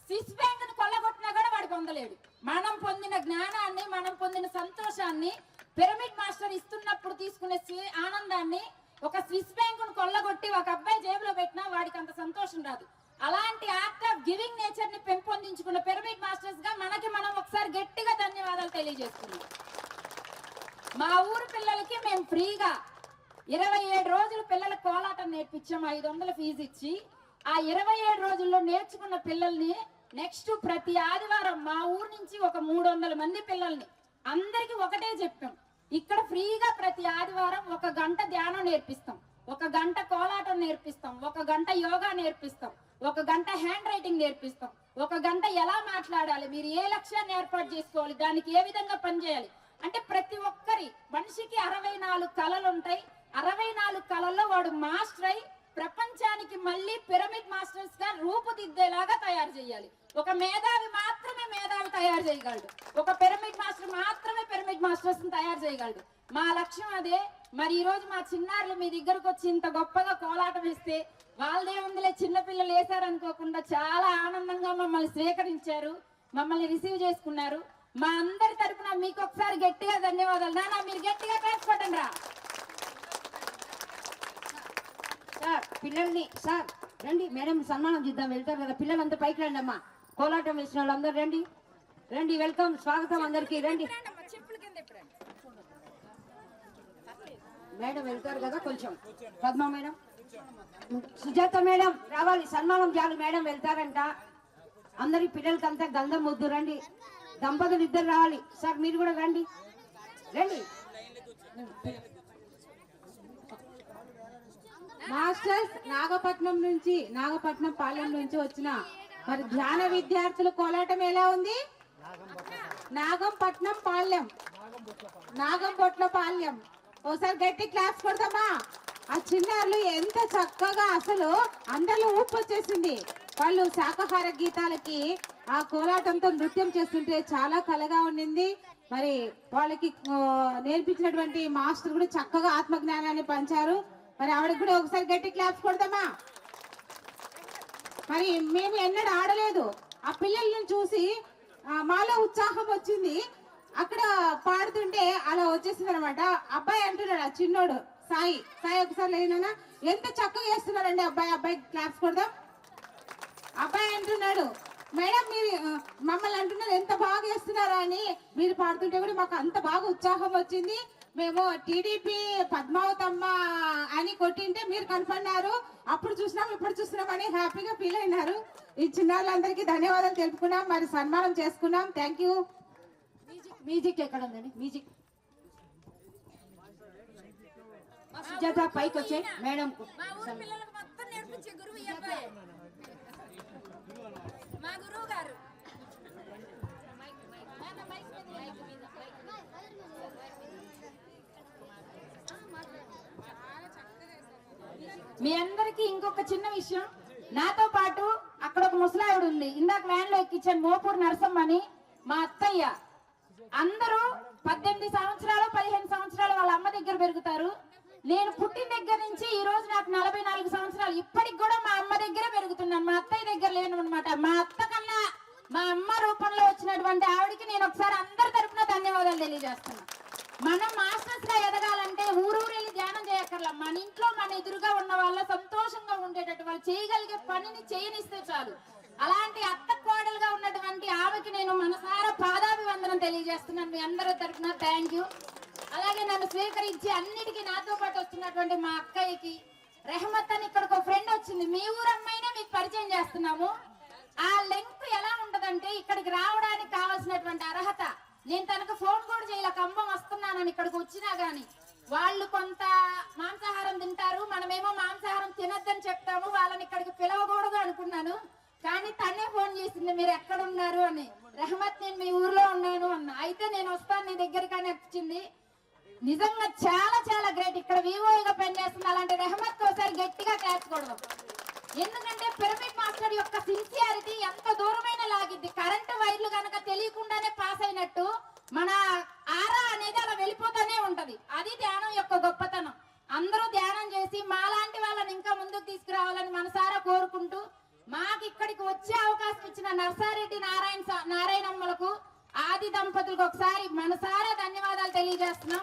స్విస్ బ్యాంక్ ను కొల్లగొట్టినా కూడా వాడు పొందలేడు. మనం పొందిన జ్ఞానాన్ని, మనం పొందిన సంతోషాన్ని పిరమిడ్ మాస్టర్ ఇస్తున్నప్పుడు తీసుకునే ఆనందాన్ని ఒక స్విస్ బ్యాంక్ ను కొల్లగొట్టి ఒక అబ్బాయి జేబులో పెట్టినా వాడికి అంత సంతోషం రాదు. అలాంటి ఆర్ట్ ఆఫ్ గివింగ్ నేచర్ ని పెంపొందించుకున్న పిరమిడ్ మాస్టర్స్ గా మనకి మనం ఒకసారి గట్టిగా ధన్యవాదాలు తెలియజేస్తున్నాం. మా ఊరు పిల్లలకి మేము ఫ్రీగా 27 రోజులు పిల్లలకు కోలాటం నేర్పించాం, 500 ఫీజు ఇచ్చి. ఆ 27 రోజుల్లో నేర్చుకున్న పిల్లల్ని నెక్స్ట్ ప్రతి ఆదివారం మా ఊరు నుంచి ఒక 300 మంది పిల్లల్ని అందరికి ఒకటే చెప్పాం, ఇక్కడ ఫ్రీగా ప్రతి ఆదివారం 1 గంట ధ్యానం నేర్పిస్తాం, 1 గంట కోలాటం నేర్పిస్తాం, 1 గంట యోగా నేర్పిస్తాం, ఒక గంట హ్యాండ్ రైటింగ్ నేర్పిస్తాం, ఒక గంట ఎలా మాట్లాడాలి, మీరు ఏ లక్ష్యాన్ని ఏర్పాటు చేసుకోవాలి, దానికి ఏ విధంగా పనిచేయాలి అంటే ప్రతి ఒక్కరి మనిషికి 64 కళలు ఉంటాయి. 64 కళల్లో వాడు మాస్టర్ అయి ప్రపంచానికి మళ్ళీ పిరమిడ్ మాస్టర్స్ గా రూపుదిద్దేలాగా తయారు చేయాలి. ఒక మేధావి మాత్రమే మేధావి తయారు చేయగలడు, ఒక పిరమిడ్ మాస్టర్ మాత్రమే పిరమిడ్ మాస్టర్స్ తయారు చేయగలడు. మా లక్ష్యం అదే. మరి ఈ రోజు మా చిన్నారులు మీ దగ్గరకు వచ్చి ఇంత గొప్పగా కోలాటం వేస్తే వాళ్ళదే ఉందిలే చిన్నపిల్లలు వేశారనుకోకుండా చాలా ఆనందంగా మమ్మల్ని స్వీకరించారు, మమ్మల్ని రిసీవ్ చేసుకున్నారు. మా అందరి తరపున మీకు ఒకసారి గట్టిగా ధన్యవాదాలు. నాన్న మీరు గట్టిగా కలుసుకోండి రా. సార్ పిల్లల్ని సార్ రండి, మేడం సన్మానం చేద్దాం. వెళ్తారు కదా పిల్లలంతా పైకి రండి అమ్మా. కోలాటం వేసిన వాళ్ళందరూ రండి, రండి. వెల్కమ్, స్వాగతం అందరికి. రండి మేడం వెళ్తారు కదా కొంచెం. పద్మ మేడం, సుజాత మేడం రావాలి, సన్మానం చాలు. మేడం వెళ్తారంట. అందరి పిల్లలకంతా గంధం వద్దు, రండి. దంపతులు ఇద్దరు రావాలి. సార్ మీరు కూడా రండి, రండి. మాస్టర్స్ నాగపట్నం పాలెం నుంచి వచ్చిన మరి ధ్యాన విద్యార్థులు కోలాటం ఎలా ఉంది? నాగంపట్ల పాలెం. ఓసారి గట్టి క్లాస్ కొడదామా? ఆ చిన్నారులు ఎంత చక్కగా అసలు అందరిలో ఊపు వచ్చేసింది. వాళ్ళు శాకాహార గీతాలకి ఆ కోలాటంతో నృత్యం చేస్తుంటే చాలా కలగా ఉండింది. మరి వాళ్ళకి నేర్పించినటువంటి మాస్టర్ కూడా చక్కగా ఆత్మజ్ఞానాన్ని పంచారు. మరి ఆవిడకి కూడా ఒకసారి గట్టి క్లాప్స్ కొడదామా? మరి మేము ఎన్నడూ ఆడలేదు, ఆ పిల్లలను చూసి మాలో ఉత్సాహం వచ్చింది. అక్కడ పాడుతుంటే అలా వచ్చేసింది అనమాట. అబ్బాయి అంటున్నాడు, ఆ చిన్నోడు సాయి ఒకసారి లేనా ఎంత చక్కగా చేస్తున్నాడండి అబ్బాయి క్లాప్స్ కొడదాం. అబ్బాయి అంటున్నాడు, మేడం మీరు మమ్మల్ని అంటున్నారు ఎంత బాగా చేస్తున్నారా అని. మీరు పాడుతుంటే కూడా మాకు అంత బాగా ఉత్సాహం వచ్చింది. మేము టీడీపీ పద్మావతమ్మ అని కొట్టింటే మీరు కనపడినారు, అప్పుడు చూసినాం ఇప్పుడు చూస్తున్నాం అని హ్యాపీగా ఫీల్ అయినారు. ఈ చిన్నారులందరికీ ధన్యవాదాలు తెలుపుకున్నాం, మరి సన్మానం చేసుకున్నాం. Thank you. మ్యూజిక్ ఎక్కడ ఉందండి? మ్యూజిక్ సుజాత పైకి వచ్చే మేడం. మా ఊరు పిల్లలకు మొత్తం నేర్పించే గురువు ఈ అబ్బాయి, మా గురువు గారు. మీ అందరికి ఇంకొక చిన్న విషయం, నాతో పాటు అక్కడ ఒక ముసలావిడ ఉంది, ఇందాక వ్యాన్ లో ఎక్కించాను, మోపూర్ నరసమ్మ అని. మా అత్తయ్య అందరూ 18 సంవత్సరాలు 15 సంవత్సరాలు వాళ్ళ అమ్మ దగ్గర పెరుగుతారు. నేను పుట్టిన దగ్గర నుంచి ఈ రోజు నాకు 44 సంవత్సరాలు, ఇప్పటికి కూడా మా అమ్మ దగ్గరే పెరుగుతున్నాను, మా అత్తయ్య దగ్గర లేను అనమాట. మా అత్త కన్నా మా అమ్మ రూపంలో వచ్చినటువంటి ఆవిడికి నేను ఒకసారి అందరి తరపున ధన్యవాదాలు తెలియజేస్తున్నాను. మనం మాస్టర్స్ గా ఎదగాలంటే ఊరూరెళ్ళి ధ్యానం చేయక్కర్లా, మన ఇంట్లో మన ఎదురుగా ఉన్న వాళ్ళ సంతోషంగా ఉండేటట్టు వాళ్ళు చేయగలిగే పనిని చేయనిస్తే చాలు. అలాంటి అత్త కోడలుగా ఉన్నటువంటి ఆమెకి నేను మనసారా పాదాభివందనం తెలియజేస్తున్నాను మీ అందరి తరఫున. Thank you. అలాగే నన్ను స్వీకరించి అన్నిటికీ నాతో పాటు వస్తున్నటువంటి మా అక్కయ్యకి రెహమత్ అని ఇక్కడికి ఒక ఫ్రెండ్ వచ్చింది, మీ ఊరు అమ్మాయినే మీకు పరిచయం చేస్తున్నాము. ఆ లెంగ్త్ ఎలా ఉంటదంటే ఇక్కడికి రావడానికి కావాల్సినటువంటి అర్హత, నేను తనకు ఫోన్ కూడా చేయలే, ఖమ్మం వస్తున్నానని ఇక్కడికి వచ్చినా గానీ. వాళ్ళు కొంత మాంసాహారం తింటారు, మనమేమో మాంసాహారం తినద్దని చెప్తాము, వాళ్ళని ఇక్కడికి పిలవకూడదు అనుకున్నాను. కానీ తనే ఫోన్ చేసింది, మీరు ఎక్కడ ఉన్నారు అని. రెహమత్ నేను మీ ఊర్లో ఉన్నాను అన్న. అయితే నేను వస్తాను నీ దగ్గరికి అని వచ్చింది. నిజంగా చాలా చాలా గ్రేట్. ఇక్కడ వివోగా పనిచేస్తుంది అలాంటి రెహమత్ ఒకసారి గట్టిగా క్లాసుకోవడం. ఎందుకంటే పిరమిడ్ మాస్టర్ యొక్క సిన్సియారిటీ ఎంత దూరమైన లాగిద్ది. కరెంటు వైర్లు కనుక తెలియకుండానే పాస్ అయినట్టు మన ఆరా అనేది అలా వెళ్ళిపోతానే ఉంటది. అది ధ్యానం యొక్క గొప్పతనం. అందరూ ధ్యానం చేసి మాలాంటి వాళ్ళని ఇంకా ముందుకు తీసుకురావాలని మనసారా కోరుకుంటూ, మాకు ఇక్కడికి వచ్చే అవకాశం ఇచ్చిన నర్సారెడ్డి నారాయణమ్మలకు, ఆది దంపతులకు ఒకసారి మనసారా ధన్యవాదాలు తెలియజేస్తున్నాం.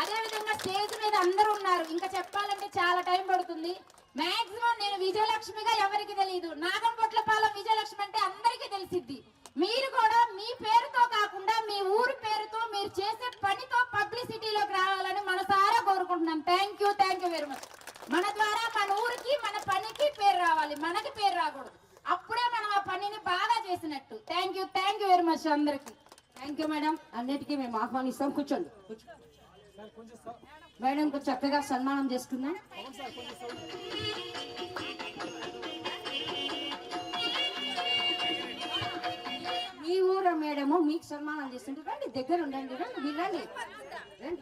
అదే విధంగా స్టేజ్ మీద అందరూ ఉన్నారు, ఇంకా చెప్పాలంటే చాలా టైం పడుతుంది. మాక్సిమం నేను విజయలక్ష్మిగా ఎవరికి తెలియదు, నాగంపొట్లపాలెం విజయలక్ష్మి అంటే అందరికీ తెలిసిద్ది. మీరు కూడా మీ పేరుతో కాకుండా మీ ఊరి పేరుతో మీరు చేసే పనితో పబ్లిసిటీలోకి రావాలని మనసారా కోరుకుంటున్నాను. Thank you very much. మన ద్వారా మన ఊరికి మన పనికి పేరు రావాలి, మనకి పేరు రాకూడదు. అప్పుడే మనం ఆ పనిని బాగా చేసినట్టు. థ్యాంక్ యూ వెరీ మచ్ అందరికి. Thank you madam. అన్నిటికీ మేము ఆహ్వానిస్తాం. కూర్చోండి. మేడం చక్కగా సన్మానం చేసుకుందాం. మేడము మీకు సన్మానం చేస్తుంటే రండి, దగ్గర ఉండండి, రండి మీరు రండి రండి.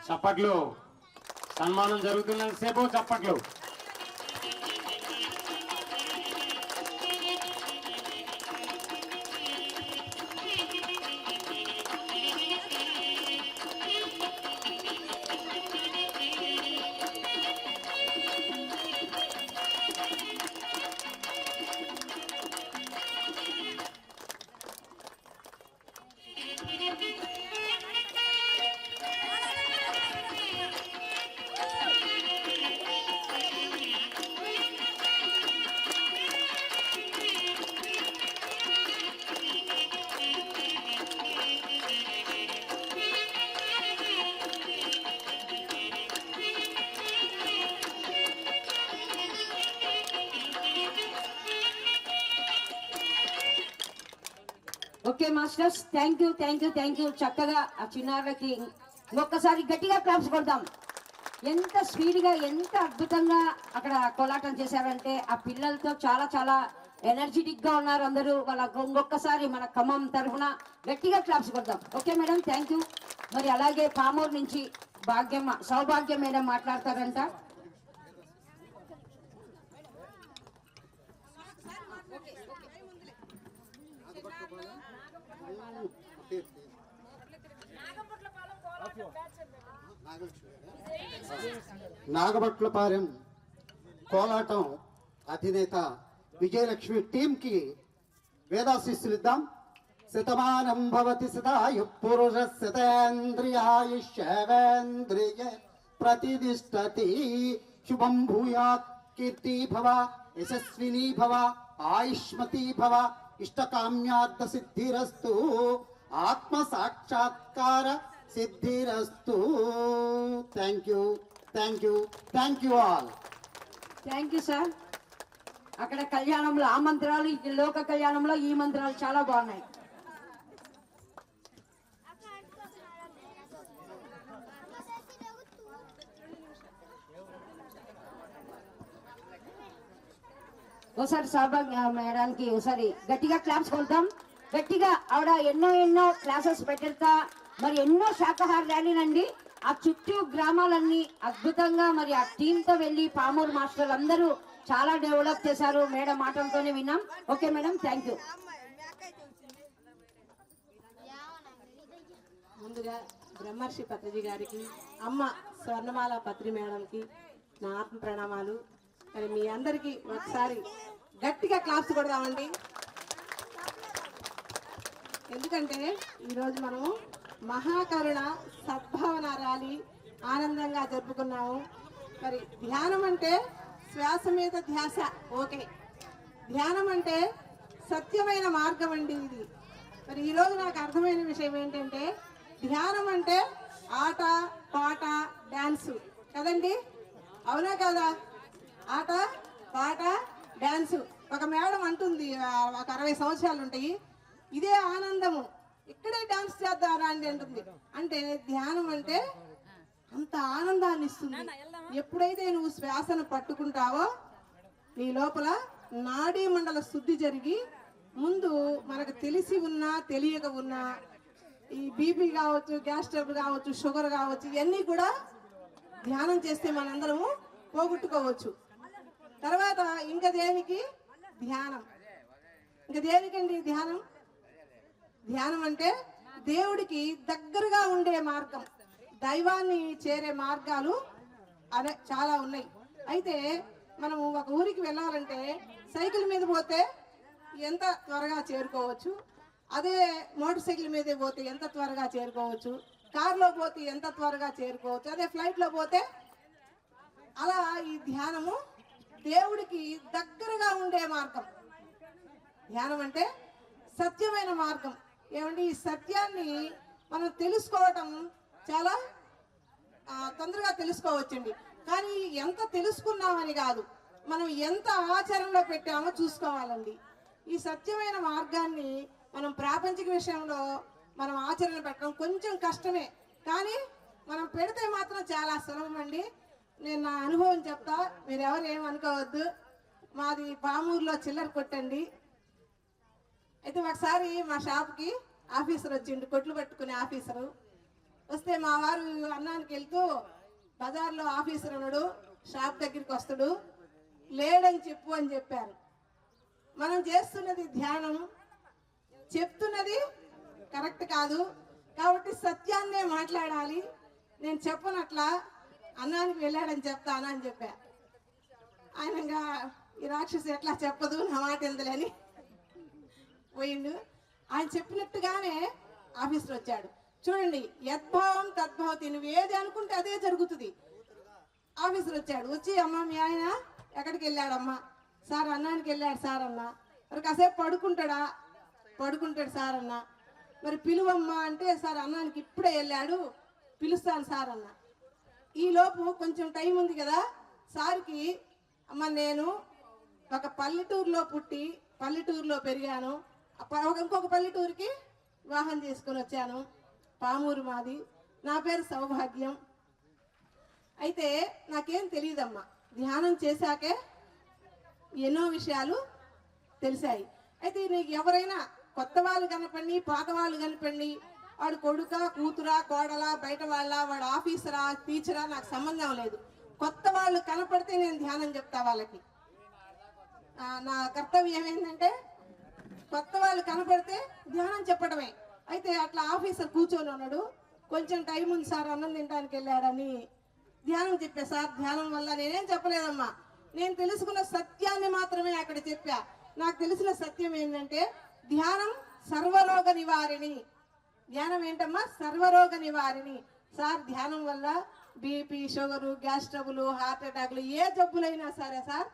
చప్పట్లు. సన్మానం జరుగుతున్నంతసేపు చప్పట్లు. Okay masters, thank you thank you thank you. చక్కగా ఆ చిన్నారులకి ఒక్కసారి గట్టిగా క్లాప్స్ కొడదాం. ఎంత స్పీడ్గా ఎంత అద్భుతంగా అక్కడ కోలాటం చేశారంటే ఆ పిల్లలతో చాలా చాలా ఎనర్జెటిక్ గా ఉన్నారు అందరూ. వాళ్ళ ఇంకొకసారి మన ఖమ్మం తరఫున గట్టిగా క్లాప్స్ కొడదాం. Okay madam, thank you. మరి అలాగే పామూరు నుంచి సౌభాగ్యం మేడం మాట్లాడతారంట. నాగభట్లపాలెం కోలాటం అధినేత విజయలక్ష్మి టీం కి వేదాశిస్సులు ఇద్దాం. శతమానం భవతి సదాయు పురుష శతేంద్రియాయుష్యేంద్రియ ప్రతిష్టతి. శుభం భూయాత్ కీర్తి భవ యశస్విని భవ ఆయుష్మతి భవ ఇష్టకామ్యార్థ సిద్ధిరస్తు ఆత్మ సాక్షాత్కార సిద్ధిరస్తు. Thank you thank you thank you all. Thank you sir. అక్కడ కళ్యాణంలో ఆ మంత్రాలు, ఈ లోక కళ్యాణంలో ఈ మంత్రాలు చాలా బాగున్నాయి. ఓసారి సౌభాగ్య మేడానికి ఒకసారి గట్టిగా క్లాప్స్ కొడతాం. గట్టిగా ఆవిడ ఎన్నో క్లాసెస్ పెట్టిస్తా, మరి ఎన్నో శాకాహార ర్యాలీలండి. ఆ చుట్టూ గ్రామాలన్నీ అద్భుతంగా మరి ఆ టీంతో వెళ్ళి పామూరు మాస్టర్లు అందరూ చాలా డెవలప్ చేశారు. మేడం మాటలతోనే విన్నాం. Okay madam, thank you. ముందుగా బ్రహ్మర్షి పత్రిజీ గారికి, అమ్మ స్వర్ణమాల పత్రి మేడంకి నా ఆత్మ ప్రణామాలు. మరి మీ అందరికీ ఒకసారి గట్టిగా క్లాప్స్ కొడదామండి. ఎందుకంటే ఈరోజు మనము మహాకరుణ సద్భావన ర్యాలీ ఆనందంగా జరుపుకున్నాము. మరి ధ్యానం అంటే శ్వాస మీద ధ్యాస, ఓకే. ధ్యానం అంటే సత్యమైన మార్గం అండి ఇది. మరి ఈరోజు నాకు అర్థమైన విషయం ఏంటంటే ధ్యానం అంటే ఆట పాట డాన్సు కదండి, అవునా కదా? ఆట పాట డాన్సు. ఒక మేడం అంటుంది, ఒక 60 సంవత్సరాలు ఉంటాయి, ఇదే ఆనందము, ఇక్కడే డాన్స్ చేద్దారా అని అంటుంది. అంటే ధ్యానం అంటే అంత ఆనందాన్ని ఇస్తుంది. ఎప్పుడైతే నువ్వు శ్వాసను పట్టుకుంటావో నీ లోపల నాడీ మండల శుద్ధి జరిగి, ముందు మనకు తెలిసి ఉన్నా తెలియక ఉన్నా ఈ బీపీ కావచ్చు, గ్యాస్ ట్రబుల్ కావచ్చు, షుగర్ కావచ్చు, ఇవన్నీ కూడా ధ్యానం చేస్తే మనందరము పోగొట్టుకోవచ్చు. తర్వాత ఇంకా దేనికి ధ్యానం, ఇంకా దేనికండి ధ్యానం? ధ్యానం అంటే దేవుడికి దగ్గరగా ఉండే మార్గం, దైవాన్ని చేరే మార్గాలు అదే చాలా ఉన్నాయి. అయితే మనము ఒక ఊరికి వెళ్ళాలంటే సైకిల్ మీద పోతే ఎంత త్వరగా చేరుకోవచ్చు, అదే మోటార్ సైకిల్ మీద పోతే ఎంత త్వరగా చేరుకోవచ్చు, కార్లో పోతే ఎంత త్వరగా చేరుకోవచ్చు, అదే ఫ్లైట్లో పోతే. అలా ఈ ధ్యానము దేవుడికి దగ్గరగా ఉండే మార్గం. ధ్యానం అంటే సత్యమైన మార్గం. ఏమంటే ఈ సత్యాన్ని మనం తెలుసుకోవటం చాలా తొందరగా తెలుసుకోవచ్చండి. కానీ ఎంత తెలుసుకున్నామని కాదు, మనం ఎంత ఆచరణలో పెట్టామో చూసుకోవాలండి. ఈ సత్యమైన మార్గాన్ని మనం ప్రాపంచిక విషయంలో మనం ఆచరణ పెట్టడం కొంచెం కష్టమే, కానీ మనం పెడితే మాత్రం చాలా సులభం అండి. నేను నా అనుభవం చెప్తా, మీరు ఎవరు ఏమనుకోవద్దు. మాది పామూరులో చిల్లర కొట్టండి. అయితే ఒకసారి మా షాప్కి ఆఫీసర్ వచ్చిండు, కొట్లు పట్టుకునే ఆఫీసరు వస్తే మా వారు అన్నానికి వెళ్తూ బజార్లో ఆఫీసర్ ఉన్నాడు, షాప్ దగ్గరికి వస్తాడు, లేడని చెప్పు అని చెప్పారు. మనం చేస్తున్నది ధ్యానం, చెప్తున్నది కరెక్ట్ కాదు కాబట్టి సత్యాన్నే మాట్లాడాలి. నేను చెప్పనట్లా అన్నానికి వెళ్ళాడని చెప్తాను అని చెప్పా. ఆయనగా ఈ రాక్షసి ఎట్లా చెప్పదు నా మాట ఎందులని పోయిండు. ఆయన చెప్పినట్టుగానే ఆఫీసర్ వచ్చాడు. చూడండి, యద్భావం తద్భవతి, నువ్వు ఏది అనుకుంటే అదే జరుగుతుంది. ఆఫీసర్ వచ్చాడు, వచ్చి అమ్మ మీ ఆయన ఎక్కడికి వెళ్ళాడమ్మా? సార్ అన్నానికి వెళ్ళాడు సార్ అన్న. మరి కాసేపు పడుకుంటాడా? పడుకుంటాడు సార్ అన్న. మరి పిలువమ్మా అంటే సార్ అన్నానికి ఇప్పుడే వెళ్ళాడు, పిలుస్తాను సార్ అన్న. ఈలోపు కొంచెం టైం ఉంది కదా సార్కి, అమ్మ నేను ఒక పల్లెటూరులో పుట్టి పల్లెటూరులో పెరిగాను, ఇంకొక పల్లెటూరుకి వివాహం చేసుకొని వచ్చాను, పామూరు మాది, నా పేరు సౌభాగ్యం. అయితే నాకేం తెలియదమ్మా, ధ్యానం చేశాకే ఎన్నో విషయాలు తెలిసాయి. అయితే నీకు ఎవరైనా కొత్త వాళ్ళు కనపండి, పాత వాళ్ళు కనపండి, వాడు కొడుక కూతురా కోడలా బయట వాళ్ళ, వాడు ఆఫీసరా టీచరా నాకు సంబంధం లేదు. కొత్త వాళ్ళు కనపడితే నేను ధ్యానం చెప్తా వాళ్ళకి. నా కర్తవ్యం ఏంటంటే కొత్త వాళ్ళు కనపడితే ధ్యానం చెప్పడమే. అయితే అట్లా ఆఫీసర్ కూర్చొని ఉన్నాడు, కొంచెం టైం ఉంది సార్ అన్నం తినడానికి వెళ్ళాడని ధ్యానం చెప్పా. సార్ ధ్యానం వల్ల నేనేం చెప్పలేదమ్మా, నేను తెలుసుకున్న సత్యాన్ని మాత్రమే అక్కడ చెప్పా. నాకు తెలిసిన సత్యం ఏంటంటే ధ్యానం సర్వరోగ నివారిణి. ధ్యానం ఏంటమ్మా? సర్వరోగ నివారిణి. సార్ ధ్యానం వల్ల BP, sugar, gas trouble, heart అటాక్లు ఏ జబ్బులైనా సరే సార్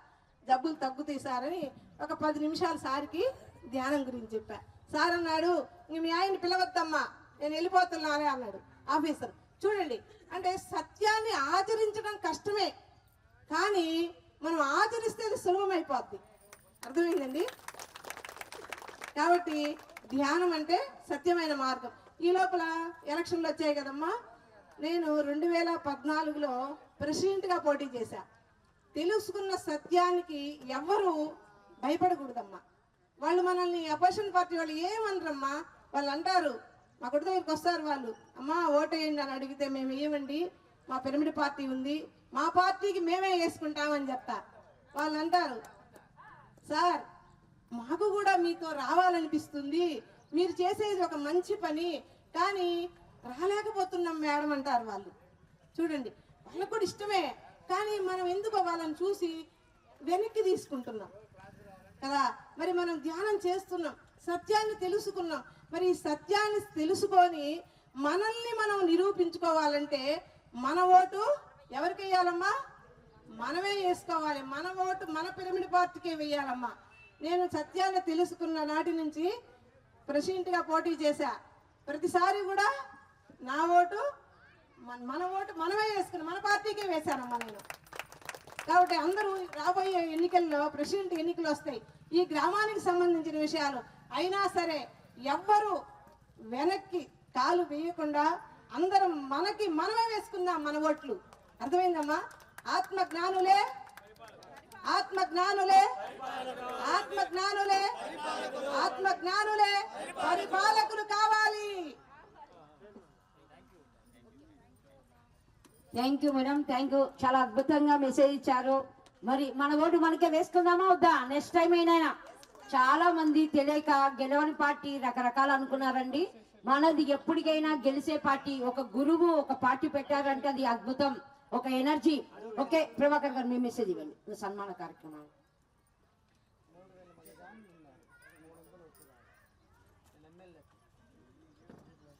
జబ్బులు తగ్గుతాయి సార్ అని ఒక 10 నిమిషాలు సార్కి ధ్యానం గురించి చెప్పా. సార్ అన్నాడు, మీ ఆయన్ని పిలవద్దమ్మా నేను వెళ్ళిపోతున్నానే అన్నాడు ఆఫీసర్. చూడండి, అంటే సత్యాన్ని ఆచరించడం కష్టమే, కానీ మనం ఆచరిస్తే అది సులభమైపోద్ది. అర్థమైందండి? కాబట్టి ధ్యానం అంటే సత్యమైన మార్గం. ఈ లోపల ఎలక్షన్లు వచ్చాయి కదమ్మా, నేను 2014లో ప్రెసిడెంట్గా పోటీ చేశా. తెలుసుకున్న సత్యానికి ఎవ్వరూ భయపడకూడదమ్మా. వాళ్ళు మనల్ని అపోజిషన్ పార్టీ వాళ్ళు ఏమనరమ్మా, వాళ్ళు అంటారు, మా కొడుకు దగ్గరికి వస్తారు వాళ్ళు, అమ్మా ఓటేయండి అని అడిగితే మేము ఏమండి మా పిరమిడ్ పార్టీ ఉంది, మా పార్టీకి మేమే వేసుకుంటామని చెప్తా. వాళ్ళు అంటారు, సార్ మాకు కూడా మీతో రావాలనిపిస్తుంది, మీరు చేసేది ఒక మంచి పని, కానీ రాలేకపోతున్నాం మేడం అంటారు వాళ్ళు. చూడండి, వాళ్ళకు కూడా ఇష్టమే, కానీ మనం ఎందుకో వాళ్ళని చూసి వెనక్కి తీసుకుంటున్నాం కదా. మరి మనం ధ్యానం చేస్తున్నాం, సత్యాన్ని తెలుసుకున్నాం. మరి ఈ సత్యాన్ని తెలుసుకొని మనల్ని మనం నిరూపించుకోవాలంటే మన ఓటు ఎవరికి వేయాలమ్మా? మనమే వేసుకోవాలి. మన ఓటు మన పిరమిడ్ పార్టీకే వేయాలమ్మా. నేను సత్యాన్ని తెలుసుకున్న నాటి నుంచి ప్రెసిడెంట్గా పోటీ చేశా. ప్రతిసారి కూడా నా ఓటు మన ఓటు మనమే వేసుకుని మన పార్టీకే వేశానమ్మా నేను. కాబట్టి అందరూ రాబోయే ఎన్నికల్లో ప్రెసిడెంట్ ఎన్నికలు వస్తాయి, ఈ గ్రామానికి సంబంధించిన విషయాలు అయినా సరే ఎవ్వరూ వెనక్కి కాలు వేయకుండా అందరం మనమే వేసుకుందాం మన ఓట్లు. అర్థమైందమ్మా? ఆత్మజ్ఞానులే ఆత్మజ్ఞానులే ఆత్మజ్ఞానులే ఆత్మజ్ఞానులే పరిపాలకులు కావాలి. Thank you madam, thank you. చాలా అద్భుతంగా మెసేజ్ ఇచ్చారు. మరి మన ఓటు మనకే వేసుకుందామా వద్దా? నెక్స్ట్ టైం అయినా. చాలా మంది తెలియక గెలవని పార్టీ రకరకాలు అనుకున్నారండి. మనది ఎప్పటికైనా గెలిచే పార్టీ. ఒక గురువు ఒక పార్టీ పెట్టారంటే అది అద్భుతం, ఒక ఎనర్జీ. ఓకే ప్రభాకర్ గారు, మీ మెసేజ్ ఇవ్వండి సన్మాన కార్యక్రమం.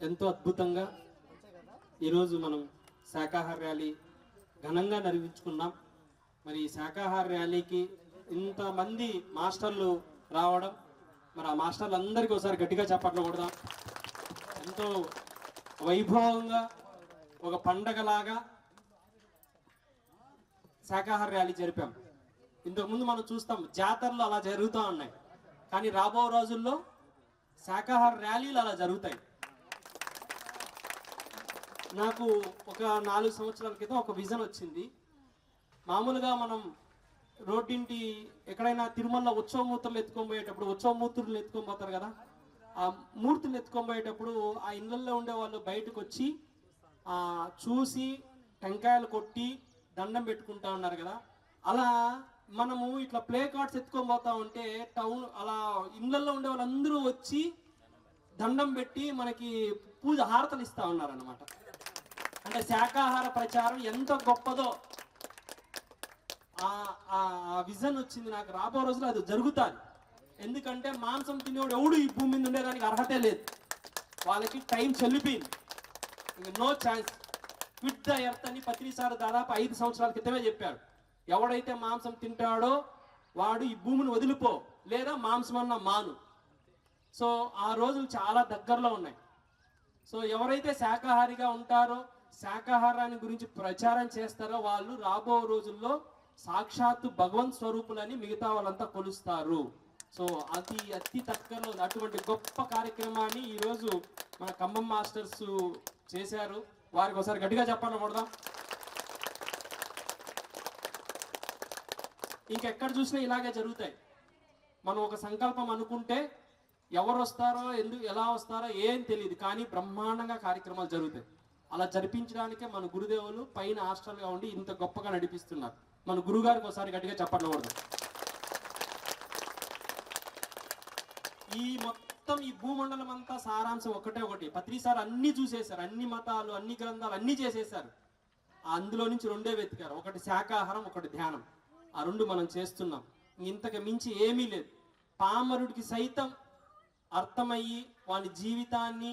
ఎంతో అద్భుతంగా ఈరోజు మనం శాకాహార ర్యాలీ ఘనంగా నిర్వహించుకున్నాం. మరి ఈ శాకాహార ర్యాలీకి ఇంతమంది మాస్టర్లు రావడం, మరి ఆ మాస్టర్లు అందరికీ ఒకసారి గట్టిగా చప్పట్లు కొడదాం. ఎంతో వైభవంగా ఒక పండగలాగా శాకాహార ర్యాలీ జరిపాం. ఇంతకుముందు మనం చూస్తాం జాతరలు అలా జరుగుతూ ఉన్నాయి, కానీ రాబో రోజుల్లో శాకాహార ర్యాలీలు అలా జరుగుతాయి. నాకు ఒక 4 సంవత్సరాల క్రితం ఒక విజన్ వచ్చింది. మామూలుగా మనం రోడ్డింటి ఎక్కడైనా తిరుమల ఉత్సవమూర్తులు ఎత్తుకొని ఉత్సవమూర్తులు ఎత్తుకొని పోతారు కదా, ఆ మూర్తులు ఎత్తుకొని పోయేటప్పుడు ఆ ఇళ్ళల్లో ఉండే వాళ్ళు బయటకు వచ్చి చూసి టెంకాయలు కొట్టి దండం పెట్టుకుంటా ఉన్నారు కదా. అలా మనము ఇట్లా ప్లే కార్డ్స్ ఎత్తుకొని పోతా ఉంటే టౌన్ అలా ఇళ్ళల్లో ఉండే వాళ్ళందరూ వచ్చి దండం పెట్టి మనకి పూజ హారతలు ఇస్తా ఉన్నారన్నమాట. అంటే శాకాహార ప్రచారం ఎంత గొప్పదో ఆ విజన్ వచ్చింది నాకు. రాబో రోజులు అది జరుగుతుంది. ఎందుకంటే మాంసం తినేవాడు ఎవడు ఈ భూమి మీద ఉండేదానికి అర్హతే లేదు. వాళ్ళకి టైం చెల్లిపోయింది, no chance. Quit the earth అని పత్రి సార్ దాదాపు 5 సంవత్సరాల క్రితమే చెప్పాడు. ఎవడైతే మాంసం తింటాడో వాడు ఈ భూమిని వదిలిపో, లేదా మాంసం అన్న మాను. సో ఆ రోజులు చాలా దగ్గరలో ఉన్నాయి. సో ఎవరైతే శాకాహారిగా ఉంటారో, శాకాహారాన్ని గురించి ప్రచారం చేస్తారో వాళ్ళు రాబో రోజుల్లో సాక్షాత్తు భగవంత్ స్వరూపులని మిగతా వాళ్ళంతా కొలుస్తారు. సో అది అతి దగ్గరలో అటువంటి గొప్ప కార్యక్రమాన్ని ఈరోజు మన ఖమ్మం మాస్టర్స్ చేశారు. వారికి ఒకసారి గట్టిగా చెప్పాలి కొడదాం. ఇంకెక్కడ చూసినా ఇలాగే జరుగుతాయి. మనం ఒక సంకల్పం అనుకుంటే ఎవరు వస్తారో ఎలా వస్తారో ఏం తెలియదు, కానీ బ్రహ్మాండంగా కార్యక్రమాలు జరుగుతాయి. అలా జరిపించడానికే మన గురుదేవులు పైన హాస్టల్గా ఉండి ఇంత గొప్పగా నడిపిస్తున్నారు. మన గురుగారికి ఒకసారి గట్టిగా చెప్పకూడదు. ఈ మొత్తం ఈ భూమండలం అంతా సారాంశం ఒకటి. పత్రి సార్ అన్ని చూసేశారు, అన్ని మతాలు, అన్ని గ్రంథాలు అన్ని చేసేశారు. అందులో నుంచి 2 వెతికారు, ఒకటి శాకాహారం, ఒకటి ధ్యానం. ఆ 2 మనం చేస్తున్నాం. ఇంతకు మించి ఏమీ లేదు. పామరుడికి సైతం అర్థమయ్యి వాని జీవితాన్ని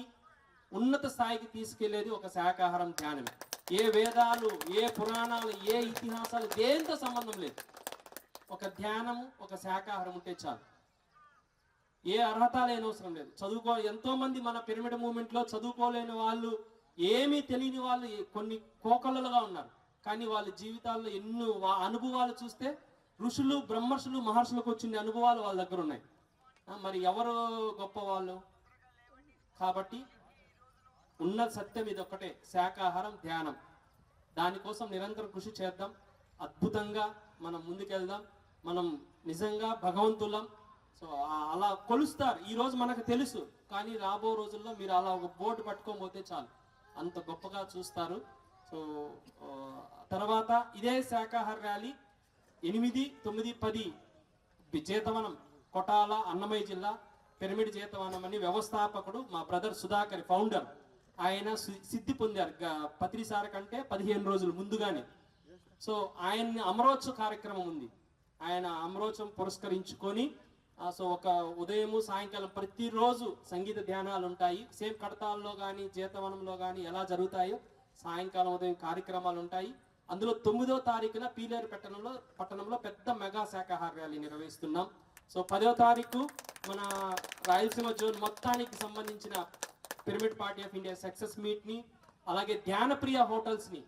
ఉన్నత స్థాయికి తీసుకెళ్లేది ఒక శాకాహారం ధ్యానమే. ఏ వేదాలు, ఏ పురాణాలు, ఏ ఇతిహాసాలు దేంతో సంబంధం లేదు. ఒక ధ్యానము, ఒక శాకాహారం ఉంటే చాలు. ఏ అర్హత లేని అవసరం లేదు. ఎంతో మంది మన పిరమిడ్ మూవ్మెంట్ లో చదువుకోలేని వాళ్ళు, ఏమీ తెలియని వాళ్ళు కొన్ని కోకొల్లలుగా ఉన్నారు. కానీ వాళ్ళ జీవితాల్లో ఎన్నో అనుభవాలు చూస్తే ఋషులు, బ్రహ్మర్షులు, మహర్షులకు వచ్చిన అనుభవాలు వాళ్ళ దగ్గర ఉన్నాయి. మరి ఎవరు గొప్ప వాళ్ళు? కాబట్టి ఉన్న సత్యం ఇది ఒక్కటే, శాకాహారం ధ్యానం. దానికోసం నిరంతరం కృషి చేద్దాం. అద్భుతంగా మనం ముందుకెళ్దాం. మనం నిజంగా భగవంతులం. సో అలా కొలుస్తారు. ఈరోజు మనకు తెలుసు, కానీ రాబో రోజుల్లో మీరు అలా ఒక బోర్డు పట్టుకోకపోతే చాలు, అంత గొప్పగా చూస్తారు. సో తర్వాత ఇదే శాకాహార ర్యాలీ 8, 9, 10 జేతవనం, కొటాల, అన్నమయ్య జిల్లా పిరమిడ్ జేతవనం అని వ్యవస్థాపకుడు మా బ్రదర్ సుధాకర్, ఫౌండర్. ఆయన సిద్ధి పొందారు పత్రి సార్ కంటే 15 రోజులు ముందుగానే. సో ఆయన్ని అమరోత్సవ కార్యక్రమం ఉంది. ఆయన అమరోత్సవం పురస్కరించుకొని సో ఒక ఉదయము సాయంకాలం ప్రతిరోజు సంగీత ధ్యానాలు ఉంటాయి. సేమ్ కడతాల్లో కానీ జేతవనంలో కానీ ఎలా జరుగుతాయో సాయంకాలం ఉదయం కార్యక్రమాలు ఉంటాయి. అందులో 9వ తారీఖున పీలేరు పట్టణంలో పెద్ద మెగా శాకాహార ర్యాలీ నిర్వహిస్తున్నాం. సో 10వ తారీఖు మన రాయలసీమ జోన్ మొత్తానికి సంబంధించిన pyramid party of India success meet ని, అలాగే ధ్యానప్రియ హోటల్స్ ని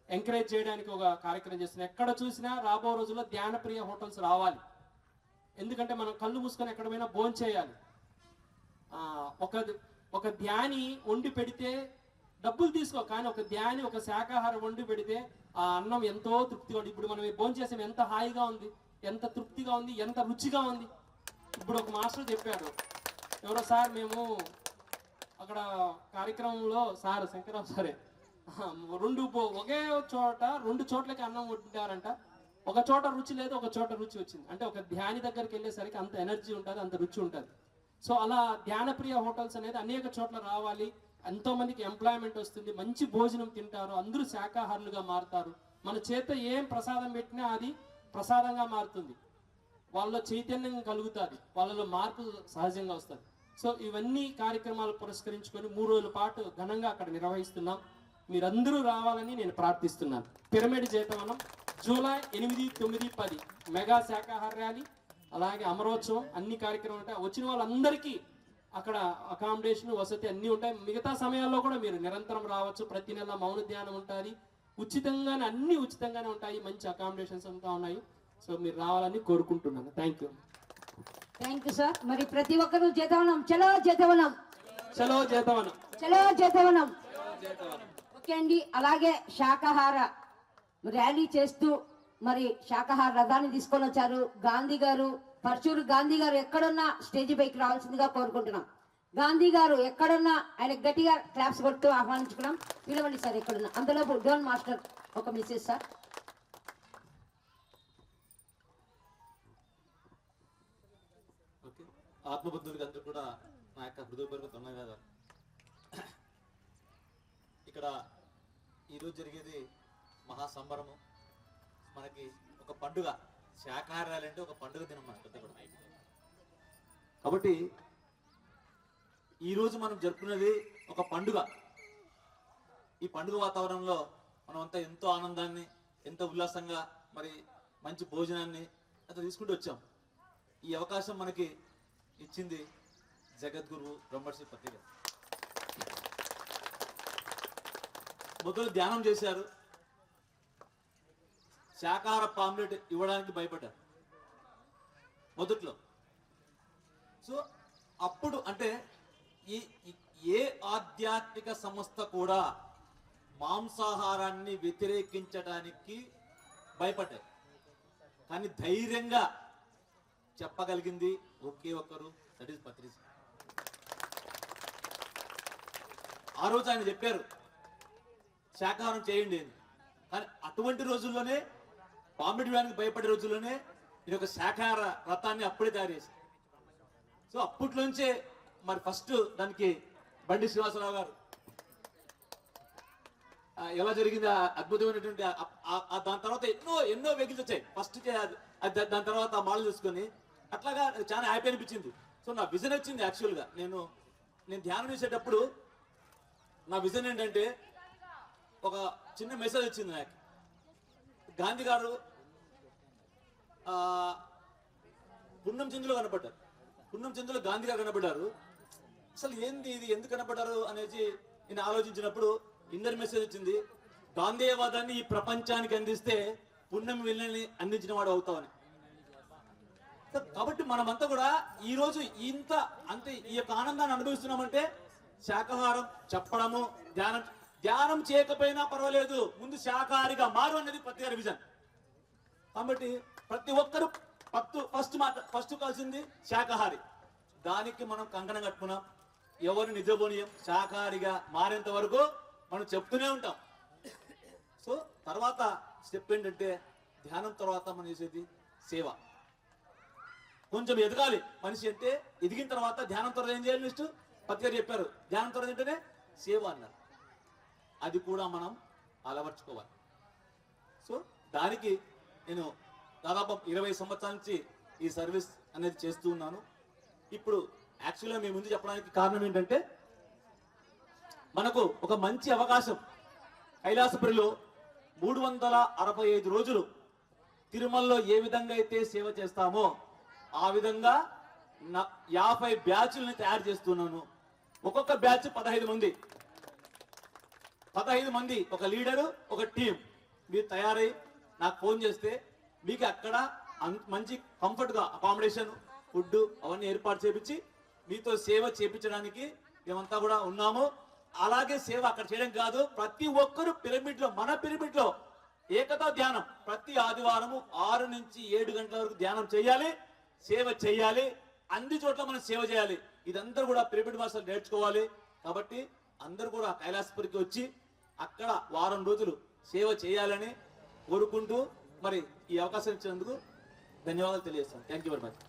ఎంకరేజ్ చేయడానికి ఒక కార్యక్రమం చేస్తున్నాం. ఎక్కడ చూసినా రాబో రోజుల్లో ధ్యానప్రియ హోటల్స్ రావాలి. ఎందుకంటే మనం కళ్ళు మూసుకొని ఎక్కడైనా భోజనం చేయాలి. ఒక ధ్యాని వండి పెడితే డబ్బులు తీసుకో, కానీ ఒక ధ్యాని ఒక శాకాహారం వండి పెడితే ఆ అన్నం ఎంతో తృప్తిగా ఉంది. ఇప్పుడు మనం భోజనం చేసాం, ఎంత హాయిగా ఉంది, ఎంత తృప్తిగా ఉంది, ఎంత రుచిగా ఉంది. ఇప్పుడు ఒక మాస్టర్ చెప్పాడు, ఎవరో సార్ మేము అక్కడ కార్యక్రమంలో సార్ శంకరావు సరే ఒకే చోట 2 చోట్లకి అన్నం వండారంట. ఒక చోట రుచి లేదు, ఒక చోట రుచి వచ్చింది. అంటే ఒక ధ్యాని దగ్గరికి వెళ్ళేసరికి అంత ఎనర్జీ ఉంటుంది, అంత రుచి ఉంటుంది. సో అలా ధ్యానప్రియ హోటల్స్ అనేది అనేక చోట్ల రావాలి. ఎంతో మందికి ఎంప్లాయ్మెంట్ వస్తుంది, మంచి భోజనం తింటారు, అందరూ శాకాహారులుగా మారుతారు. మన చేత ఏం ప్రసాదం పెట్టినా అది ప్రసాదంగా మారుతుంది. వాళ్ళలో చైతన్యం కలుగుతుంది, వాళ్ళలో మార్పు సహజంగా వస్తుంది. సో ఇవన్నీ కార్యక్రమాలు పురస్కరించుకొని 3 రోజుల పాటు ఘనంగా అక్కడ నిర్వహిస్తున్నాం. మీరందరూ రావాలని నేను ప్రార్థిస్తున్నాను. పిరమిడ్ జేతవనం జూలై 8, 9, 10 మెగా శాకాహార ర్యాలీ, అలాగే అమరోత్సవం, అన్ని కార్యక్రమాలు ఉంటాయి. వచ్చిన వాళ్ళందరికీ అక్కడ అకామిడేషన్, వసతి అన్నీ ఉంటాయి. మిగతా సమయాల్లో కూడా మీరు నిరంతరం రావచ్చు. ప్రతి నెల మౌన ధ్యానం ఉంటుంది, ఉచితంగానే, అన్ని ఉచితంగానే ఉంటాయి. మంచి అకామిడేషన్స్ అంతా ఉన్నాయి. సో మీరు రావాలని కోరుకుంటున్నాను. Thank you. Thank you sir. మరి ప్రతి ఒక్కరూ జేతవనం, చలో జేతవనం, చలో చేతవనం. చలో జేతవనం. ఓకే అండి. అలాగే శాకాహార ర్యాలీ చేస్తూ మరి శాకాహార రథాన్ని తీసుకొని వచ్చారు గాంధీ గారు. పరచూరు గాంధీ గారు ఎక్కడున్నా స్టేజ్ పైకి రావాల్సిందిగా కోరుకుంటున్నాం. గాంధీ గారు ఎక్కడున్నా ఆయన గట్టిగా క్లాప్స్ కొడుతూ ఆహ్వానించుకున్నాం. పిలవండి సార్ ఎక్కడున్నా. అందులో డోన్ మాస్టర్ ఒక మెసేజ్ సార్. ఓకే, ఆత్మబుద్ధులకి అందరూ కూడా నా యొక్క హృదయపూర్వక ధన్యవాదాలు. ఇక్కడ ఈరోజు జరిగేది మహాసంబరము. మనకి ఒక పండుగ, శాకాహారాలు అంటే ఒక పండుగ దినం మన పెద్ద కూడా. కాబట్టి ఈరోజు మనం జరుపుకునేది ఒక పండుగ. ఈ పండుగ వాతావరణంలో మనం అంతా ఎంతో ఆనందాన్ని, ఎంతో ఉల్లాసంగా, మరి మంచి భోజనాన్ని అంతా తీసుకుంటూ వచ్చాం. ఈ అవకాశం మనకి ఇచ్చింది జగద్గురు బ్రహ్మర్షి పత్రిక. మొదలు ధ్యానం చేశారు, శాకాహార పాంప్లెట్ ఇవ్వడానికి భయపడ్డారు మొదట్లో. సో అప్పుడు అంటే ఏ ఆధ్యాత్మిక సంస్థ కూడా మాంసాహారాన్ని వ్యతిరేకించడానికి భయపడ్డారు. కానీ ధైర్యంగా చెప్పగలిగింది ఒకే ఒక్కరు, దట్ ఈస్ పత్రిజీ. ఆ రోజు ఆయన చెప్పారు శాకాహారం చేయండి అని. కానీ అటువంటి రోజుల్లోనే, పాంప్లెట్ ఇవ్వడానికి భయపడే రోజుల్లోనే ఇది ఒక శాకాహార రథాన్ని అప్పుడే తయారు చేశారు. సో అప్పట్లోంచే మరి ఫస్ట్ దానికి బండి శ్రీనివాసరావు గారు ఎలా జరిగింది అద్భుతమైనటువంటి దాని తర్వాత ఎన్నో వెహికల్స్ వచ్చాయి. ఫస్ట్ దాని తర్వాత ఆ మోడల్ చూసుకొని అట్లాగా చాలా హ్యాపీ అనిపించింది. సో నా విజన్ వచ్చింది. యాక్చువల్గా నేను ధ్యానం చేసేటప్పుడు నా విజన్ ఏంటంటే ఒక చిన్న మెసేజ్ వచ్చింది నాకు. గాంధీ గారు పున్నం చంద్రులో కనపడ్డారు. పున్నం చంద్రులో గాంధీ గారు కనపడ్డారు. అసలు ఏంది ఇది, ఎందుకు కనపడ్డారు అనేది నేను ఆలోచించినప్పుడు ఇందరి మెసేజ్ వచ్చింది. గాంధేయవాదాన్ని ఈ ప్రపంచానికి అందిస్తే పుణ్యం వెళ్ళని అందించిన వాడు అవుతామని. కాబట్టి మనమంతా కూడా ఈ రోజు అంతే ఈ యొక్క ఆనందాన్ని అనుభవిస్తున్నామంటే శాకాహారం చెప్పడము, ధ్యానం చేయకపోయినా పర్వాలేదు, ముందు శాకాహారిగా మారు అనేది ప్రతి గారి విజన్. కాబట్టి ప్రతి ఒక్కరు ఫస్ట్ కాల్సింది శాకాహారి. దానికి మనం కంకణం కట్టుకున్నాం. ఎవరు నిజబోనియం శాకాహారిగా మారేంత వరకు మనం చెప్తూనే ఉంటాం. సో తర్వాత స్టెప్ ఏంటంటే ధ్యానం తర్వాత మనం చేసేది సేవ. కొంచెం ఎదగాలి మనిషి అంటే, ఎదిగిన తర్వాత ధ్యానం తర్వాత ఏం చేయాలి నెక్స్ట్ పత్రి గారు చెప్పారు. ధ్యానం తర్వాత ఏంటంటే సేవ అన్నారు. అది కూడా మనం అలవర్చుకోవాలి. సో దానికి నేను దాదాపు 20 సంవత్సరాల నుంచి ఈ సర్వీస్ అనేది చేస్తూ ఉన్నాను. ఇప్పుడు యాక్చువల్గా మీ ముందు చెప్పడానికి కారణం ఏంటంటే మనకు ఒక మంచి అవకాశం. కైలాసపురిలో 365 రోజులు తిరుమలలో ఏ విధంగా అయితే సేవ చేస్తామో ఆ విధంగా 50 బ్యాచ్లను తయారు చేస్తున్నాను. ఒక్కొక్క బ్యాచ్ 15 మంది, 15 మంది, ఒక లీడరు, ఒక టీం. మీరు తయారై నాకు ఫోన్ చేస్తే మీకు అక్కడ మంచి కంఫర్ట్గా అకామిడేషన్, ఫుడ్ అవన్నీ ఏర్పాటు చేపించి మీతో సేవ చేపించడానికి మేమంతా కూడా ఉన్నాము. అలాగే సేవ అక్కడ చేయడం కాదు, ప్రతి ఒక్కరు పిరమిడ్ లో, మన పిరమిడ్ లో ఏకతా ధ్యానం ప్రతి ఆదివారము 6 నుంచి 7 గంటల వరకు ధ్యానం చేయాలి, సేవ చేయాలి. అన్ని చోట్ల మనం సేవ చేయాలి. ఇదంతా కూడా పిరమిడ్ మాస్టర్ నేర్చుకోవాలి. కాబట్టి అందరూ కూడా కైలాసపురికి వచ్చి అక్కడ వారం రోజులు సేవ చేయాలని కోరుకుంటూ మరి ఈ అవకాశం ఇచ్చినందుకు ధన్యవాదాలు తెలియజేస్తాను. Thank you very much.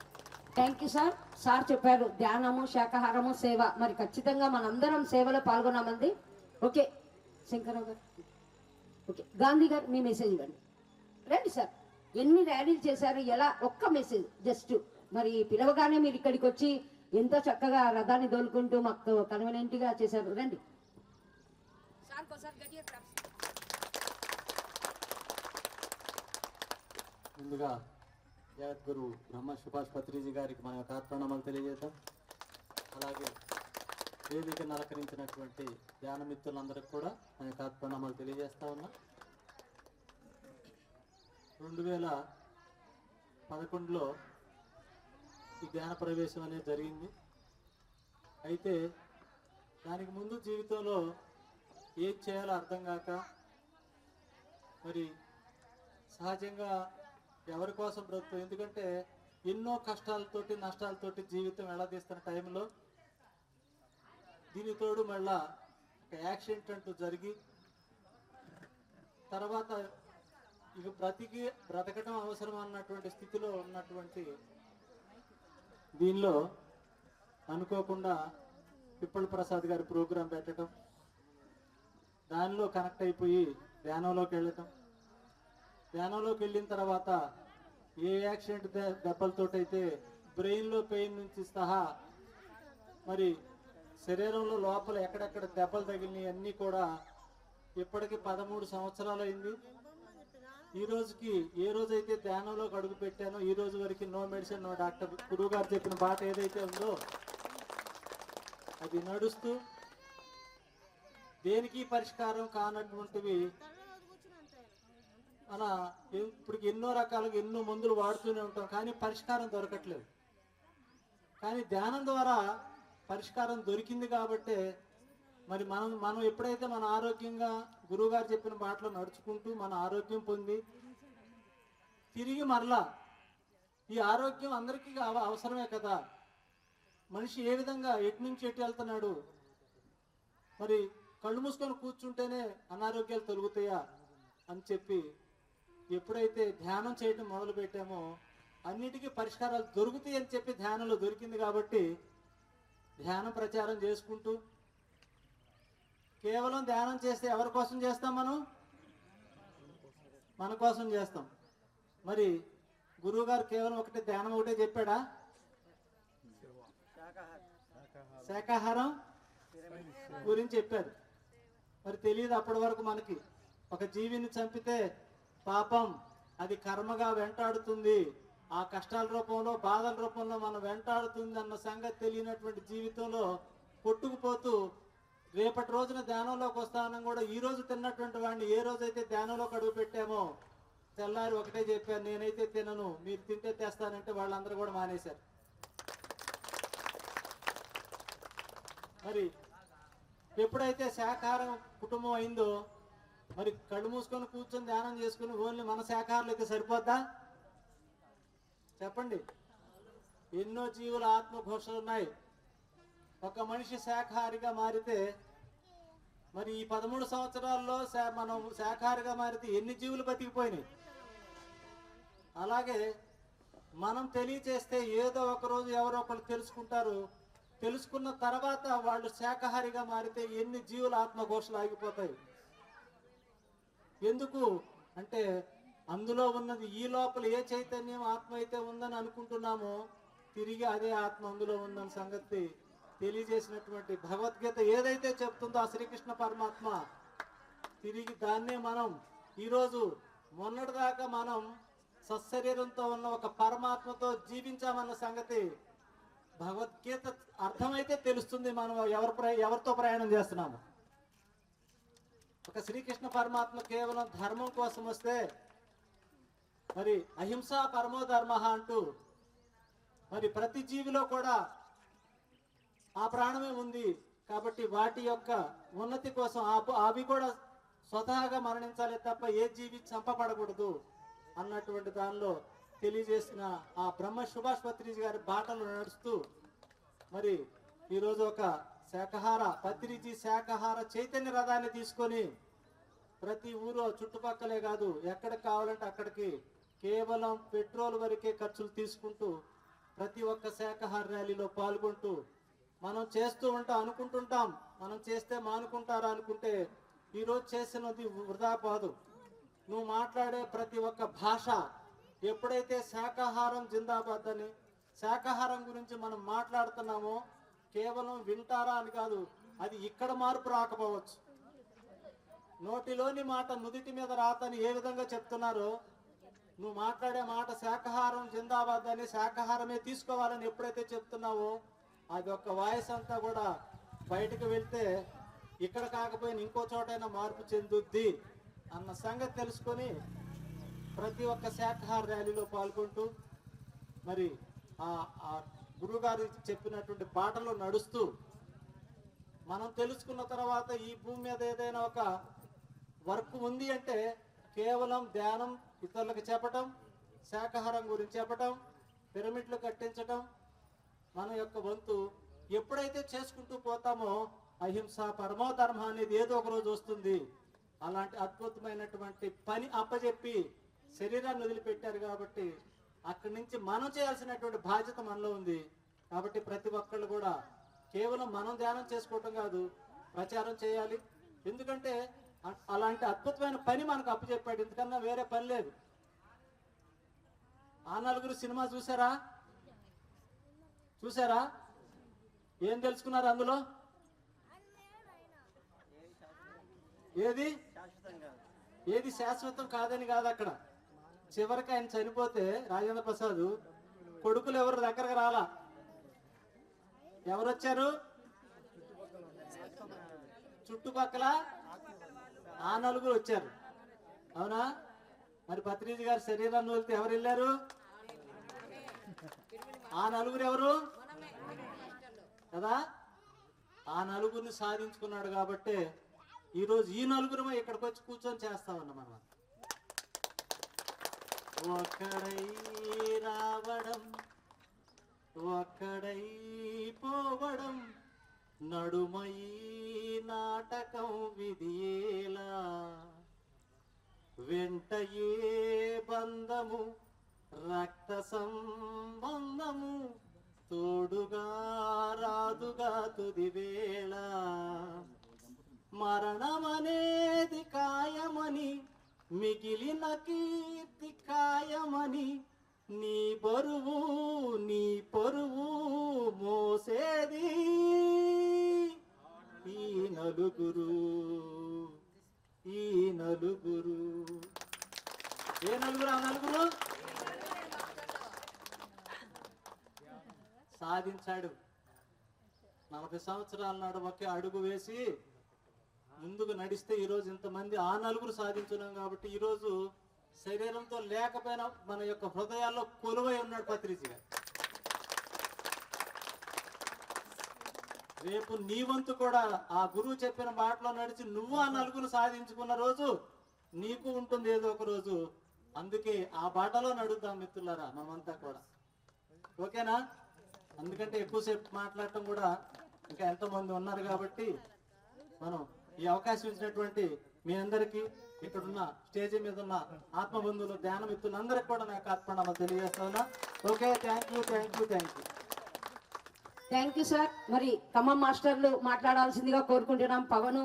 Thank you sir. Sir చెప్పారు ధ్యానము, శాకాహారము, సేవ. మరి ఖచ్చితంగా మనందరం సేవలో పాల్గొన్నామండి. ఓకే శంకరరావు గారు, ఓకే గాంధీ గారు మీ మెసేజ్ ఇవ్వండి. రండి సార్. ఎన్ని ర్యాలీలు చేశారు, ఎలా, ఒక్క మెసేజ్ జస్ట్. మరి పిలవగానే మీరు ఇక్కడికి వచ్చి ఎంతో చక్కగా రథాన్ని దోలుకుంటూ మాకు కన్వీనియంట్ గా చేశారు. రండి ముందుగా జగద్గురు బ్రహ్మ సుభాష్ పత్రిజీ గారికి మన యొక్క ప్రణామాలు తెలియజేద్దాం. అలాగే వేదికను అలంకరించినటువంటి ధ్యాన మిత్రులందరికీ కూడా మన యొక్క ప్రణామాలు తెలియజేస్తా ఉన్నా. 2011లో ఈ ధ్యాన ప్రవేశం అనేది జరిగింది. అయితే దానికి ముందు జీవితంలో ఏం చేయాలో అర్థం కాక మరి సహజంగా ఎవరి కోసం బ్రతుకు, ఎందుకంటే ఎన్నో కష్టాలతోటి నష్టాలతోటి జీవితం వెళ్ళదీస్తున్న టైంలో దీని తోడు మళ్ళా ఒక యాక్సిడెంట్ అంటూ జరిగి తర్వాత ఇక బ్రతకడం అవసరం అన్నటువంటి స్థితిలో ఉన్నటువంటి దీనిలో అనుకోకుండా పిప్పల ప్రసాద్ గారి ప్రోగ్రాం పెట్టడం, దానిలో కనెక్ట్ అయిపోయి ధ్యానంలోకి వెళ్ళటం, ధ్యానంలోకి వెళ్ళిన తర్వాత ఏ యాక్సిడెంట్ దెబ్బలతోటైతే బ్రెయిన్లో పెయిన్ నుంచి సహా మరి శరీరంలో లోపల ఎక్కడెక్కడ దెబ్బలు తగిలినాయి అన్నీ కూడా ఇప్పటికి 13 సంవత్సరాలు అయింది. ఈ రోజుకి ఏ రోజైతే ధ్యానంలోకి అడుగు పెట్టానో ఈ రోజు వరకు నో మెడిసిన్ నో డాక్టర్, గురువు గారు చెప్పిన బాట ఏదైతే ఉందో అది నడుస్తూ దేనికి పరిష్కారం కానటువంటివి మన ఇప్పటికి ఎన్నో రకాలుగా ఎన్నో మందులు వాడుతూనే ఉంటాం, కానీ పరిష్కారం దొరకట్లేదు. కానీ ధ్యానం ద్వారా పరిష్కారం దొరికింది కాబట్టే మరి మనం ఎప్పుడైతే మన ఆరోగ్యంగా గురువుగారు చెప్పిన బాటలో నడుచుకుంటూ మన ఆరోగ్యం పొంది తిరిగి మరలా ఈ ఆరోగ్యం అందరికీ అవసరమే కదా, మనిషి ఏ విధంగా ఎటు నుంచి ఎటు వెళ్తున్నాడు, మరి కళ్ళు మూసుకొని కూర్చుంటేనే అనారోగ్యాలు తొలుగుతాయా అని చెప్పి ఎప్పుడైతే ధ్యానం చేయడం మొదలు పెట్టామో అన్నిటికీ పరిష్కారాలు దొరుకుతాయి అని చెప్పి ధ్యానంలో దొరికింది కాబట్టి ధ్యానం ప్రచారం చేసుకుంటూ, కేవలం ధ్యానం చేస్తే ఎవరి కోసం చేస్తాం, మన కోసం చేస్తాం. మరి గురువు గారు కేవలం ధ్యానం ఒకటే చెప్పాడా? శాకాహారం గురించి చెప్పారు. మరి తెలియదు అప్పటి వరకు మనకి, ఒక జీవిని చంపితే పాపం అది కర్మగా వెంటాడుతుంది, ఆ కష్టాల రూపంలో బాధల రూపంలో మనం వెంటాడుతుంది అన్న సంగతి తెలియనటువంటి జీవితంలో కొట్టుకుపోతూ రేపటి రోజున ధ్యానంలోకి వస్తానని కూడా ఈ రోజు తిన్నటువంటి వాడిని ఏ రోజైతే ధ్యానంలోకి అడుగు పెట్టామో తెల్లారి ఒకటే చెప్పాను, నేనైతే తినను, మీరు తింటే తెస్తానంటే వాళ్ళందరూ కూడా మానేశారు. మరి ఎప్పుడైతే శాకాహారం కుటుంబం అయిందో మరి కళ్ళు మూసుకొని కూర్చొని ధ్యానం చేసుకుని ఓన్లీ మన శాకాహారాలు అయితే సరిపోద్దా చెప్పండి? ఎన్నో జీవుల ఆత్మఘోషలు ఉన్నాయి. ఒక మనిషి శాకాహారిగా మారితే మరి ఈ 13 సంవత్సరాల్లో మనం శాకాహారిగా మారితే ఎన్ని జీవులు బతికిపోయినాయి. అలాగే మనం తెలియచేస్తే ఏదో ఒక రోజు ఎవరో ఒకరు తెలుసుకుంటారు, తెలుసుకున్న తర్వాత వాళ్ళు శాకాహారిగా మారితే ఎన్ని జీవుల ఆత్మఘోషలు ఆగిపోతాయి. ఎందుకు అంటే అందులో ఉన్నది ఈ లోపల ఏ చైతన్యం ఆత్మ అయితే ఉందని అనుకుంటున్నామో తిరిగి అదే ఆత్మ అందులో ఉందన్న సంగతి తెలియజేసినటువంటి భగవద్గీత ఏదైతే చెప్తుందో ఆ శ్రీకృష్ణ పరమాత్మ తిరిగి దాన్నే మనం ఈరోజు మొన్నటిదాకా మనం సశరీరంతో ఉన్న ఒక పరమాత్మతో జీవించామన్న సంగతి భగవద్గీత అర్థమైతే తెలుస్తుంది మనం ఎవరితో ప్రయాణం చేస్తున్నాము. ఒక శ్రీకృష్ణ పరమాత్మ కేవలం ధర్మం కోసం వస్తే మరి అహింసా పరమో ధర్మ అంటూ మరి ప్రతి జీవిలో కూడా ఆ ప్రాణమే ఉంది కాబట్టి వాటి యొక్క ఉన్నతి కోసం అవి కూడా స్వతహాగా మరణించాలి తప్ప ఏ జీవి చంపబడకూడదు అన్నటువంటి దానిలో తెలియజేసిన ఆ బ్రహ్మ సుభాష్ పత్రిజీ గారి బాటలు నడుస్తూ మరి ఈరోజు ఒక పత్రిజీ శాకాహార చైతన్య రథాన్ని తీసుకొని ప్రతి ఊరు చుట్టుపక్కలే కాదు ఎక్కడికి కావాలంటే అక్కడికి కేవలం పెట్రోల్ వరకే ఖర్చులు తీసుకుంటూ ప్రతి ఒక్క శాకాహార ర్యాలీలో పాల్గొంటూ మనం చేస్తూ అనుకుంటుంటాం మనం చేస్తే మానుకుంటారా అనుకుంటే ఈరోజు చేసినది వృధా కాదు. నువ్వు మాట్లాడే ప్రతి ఒక్క భాష ఎప్పుడైతే శాకాహారం జిందాబాద్ అని శాకాహారం గురించి మనం మాట్లాడుతున్నామో కేవలం వింటారా అని కాదు, అది ఇక్కడ మార్పు రాకపోవచ్చు. నోటిలోని మాట నుదిటి మీద రాతని ఏ విధంగా చెప్తున్నారో నువ్వు మాట్లాడే మాట శాకాహారం జిందాబాద్ అని శాకాహారమే తీసుకోవాలని ఎప్పుడైతే చెప్తున్నావో అది ఒక్క వాయిస్ అంతా కూడా బయటకు వెళ్తే ఇక్కడ కాకపోయినా ఇంకో చోటైనా మార్పు చెందుద్ది అన్న సంగతి తెలుసుకొని ప్రతి ఒక్క శాకాహార ర్యాలీలో పాల్గొంటూ మరి ఆ గురువుగారు చెప్పినటువంటి బాటలో నడుస్తూ మనం తెలుసుకున్న తర్వాత ఈ భూమి మీద ఏదైనా ఒక వర్క్ ఉంది అంటే కేవలం ధ్యానం ఇతరులకు చెప్పటం, శాకాహారం గురించి చెప్పటం, పిరమిడ్లు కట్టించటం మన యొక్క వంతు. ఎప్పుడైతే చేసుకుంటూ పోతామో అహింస పరమోధర్మ అనేది ఏదో ఒక రోజు వస్తుంది. అలాంటి అద్భుతమైనటువంటి పని అప్పచెప్పి శరీరాన్ని వదిలిపెట్టారు కాబట్టి అక్కడి నుంచి మనం చేయాల్సినటువంటి బాధ్యత మనలో ఉంది. కాబట్టి ప్రతి ఒక్కళ్ళు కూడా కేవలం మనం ధ్యానం చేసుకోవటం కాదు, ప్రచారం చేయాలి. ఎందుకంటే అలాంటి అద్భుతమైన పని మనకు అప్పచెప్పాడు, ఎందుకన్నా వేరే పని లేదు. ఆ నలుగురు సినిమా చూసారా? ఏం తెలుసుకున్నారు అందులో? ఏది శాశ్వతం కాదని కాదు. అక్కడ చివరికి ఆయన చనిపోతే రాజేంద్ర ప్రసాద్ కొడుకులు ఎవరు దగ్గరకు రాలా. ఎవరొచ్చారు? చుట్టుపక్కల ఆ నలుగురు వచ్చారు. అవునా? మరి పత్రిజీ గారి శరీరాన్ని వదిలితే ఎవరు వెళ్ళారు? ఆ నలుగురు ఎవరు కదా? ఆ నలుగురిని సాధించుకున్నాడు కాబట్టి ఈరోజు ఈ నలుగురు ఇక్కడికి వచ్చి కూర్చొని చేస్తామన్న మనం. ఒక్కడై రావడం, ఒక్కడై పోవడం, నడుమై నాటకం విధియేలా, వెంటయే బంధము రక్త సంబంధము, తోడుగా రాదుగా తుదివేళ, మరణమనేది ఖాయమని మిగిలిన కీర్తి ఖాయమని, నీ బరువు నీ పరువు మోసేది ఈ నలుగురు. ఏ నలుగురు? ఆ నలుగురు సాధించాడు. 40 సంవత్సరాల నాడు ఒకే అడుగు వేసి ముందుకు నడిస్తే ఈరోజు ఇంతమంది ఆ నలుగురు సాధించున్నాం. కాబట్టి ఈరోజు శరీరంతో లేకపోయినా మన యొక్క హృదయాల్లో కొలువై ఉన్నాడు పత్రిజీ గారు. రేపు నీ వంతు కూడా ఆ గురువు చెప్పిన బాటలో నడిచి నువ్వు ఆ నలుగురు సాధించుకున్న రోజు నీకు ఉంటుంది ఏదో ఒక రోజు. అందుకే ఆ బాటలో నడుద్దాం మిత్రులారా మనమంతా కూడా. ఓకేనా? అందుకంటే ఎక్కువసేపు మాట్లాడటం కూడా ఇంకా ఎంతోమంది ఉన్నారు కాబట్టి మనం ఈ అవకాశం ఇచ్చినటువంటి మీ అందరికీ, ఇక్కడున్న స్టేజీ మీద ఉన్న ఆత్మబంధువులు, ధ్యాన మిత్రులందరికీ కూడా నాకు ఆత్మనామం తెలియజేస్తా ఉన్నా. Okay, thank you. Thank you sir. మరి ఖమ్మం మాస్టర్లు మాట్లాడాల్సిందిగా కోరుకుంటున్నాం. పవను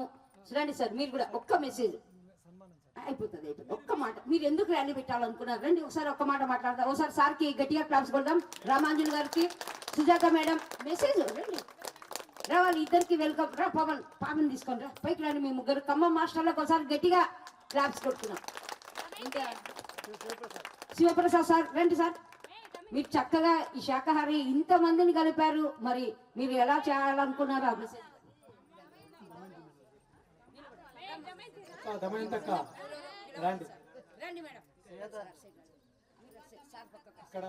రండి సార్, మీరు కూడా ఒక్క మెసేజ్ అయిపోతుంది. ఒక్క మాట, మీరు ఎందుకు ర్యాలీ పెట్టాలనుకున్నారు? రండి ఒకసారి ఒక్క మాట మాట్లాడదాం. ఒకసారి సార్కి గట్టిగా క్లాప్స్ కొడదాం. రామాంజన్ గారికి, సుజాత మేడం మెసేజ్ రండి రావాలి. ఇద్దరికి వెల్కమ్. రా పవన్ తీసుకొని రా, పైకి రండి. మీ ముగ్గురు ఖమ్మం మాస్టర్లకు ఒకసారి గట్టిగా క్లాప్స్ కొడుతున్నాం. ఇంకా శివప్రసాద్ సార్ రండి సార్. మీరు చక్కగా ఈ శాకాహారి ఇంతమందిని కలిపారు, మరి మీరు ఎలా చేయాలనుకున్నారో ఆ మెసేజ్ రండి మేడం. ఇక్కడ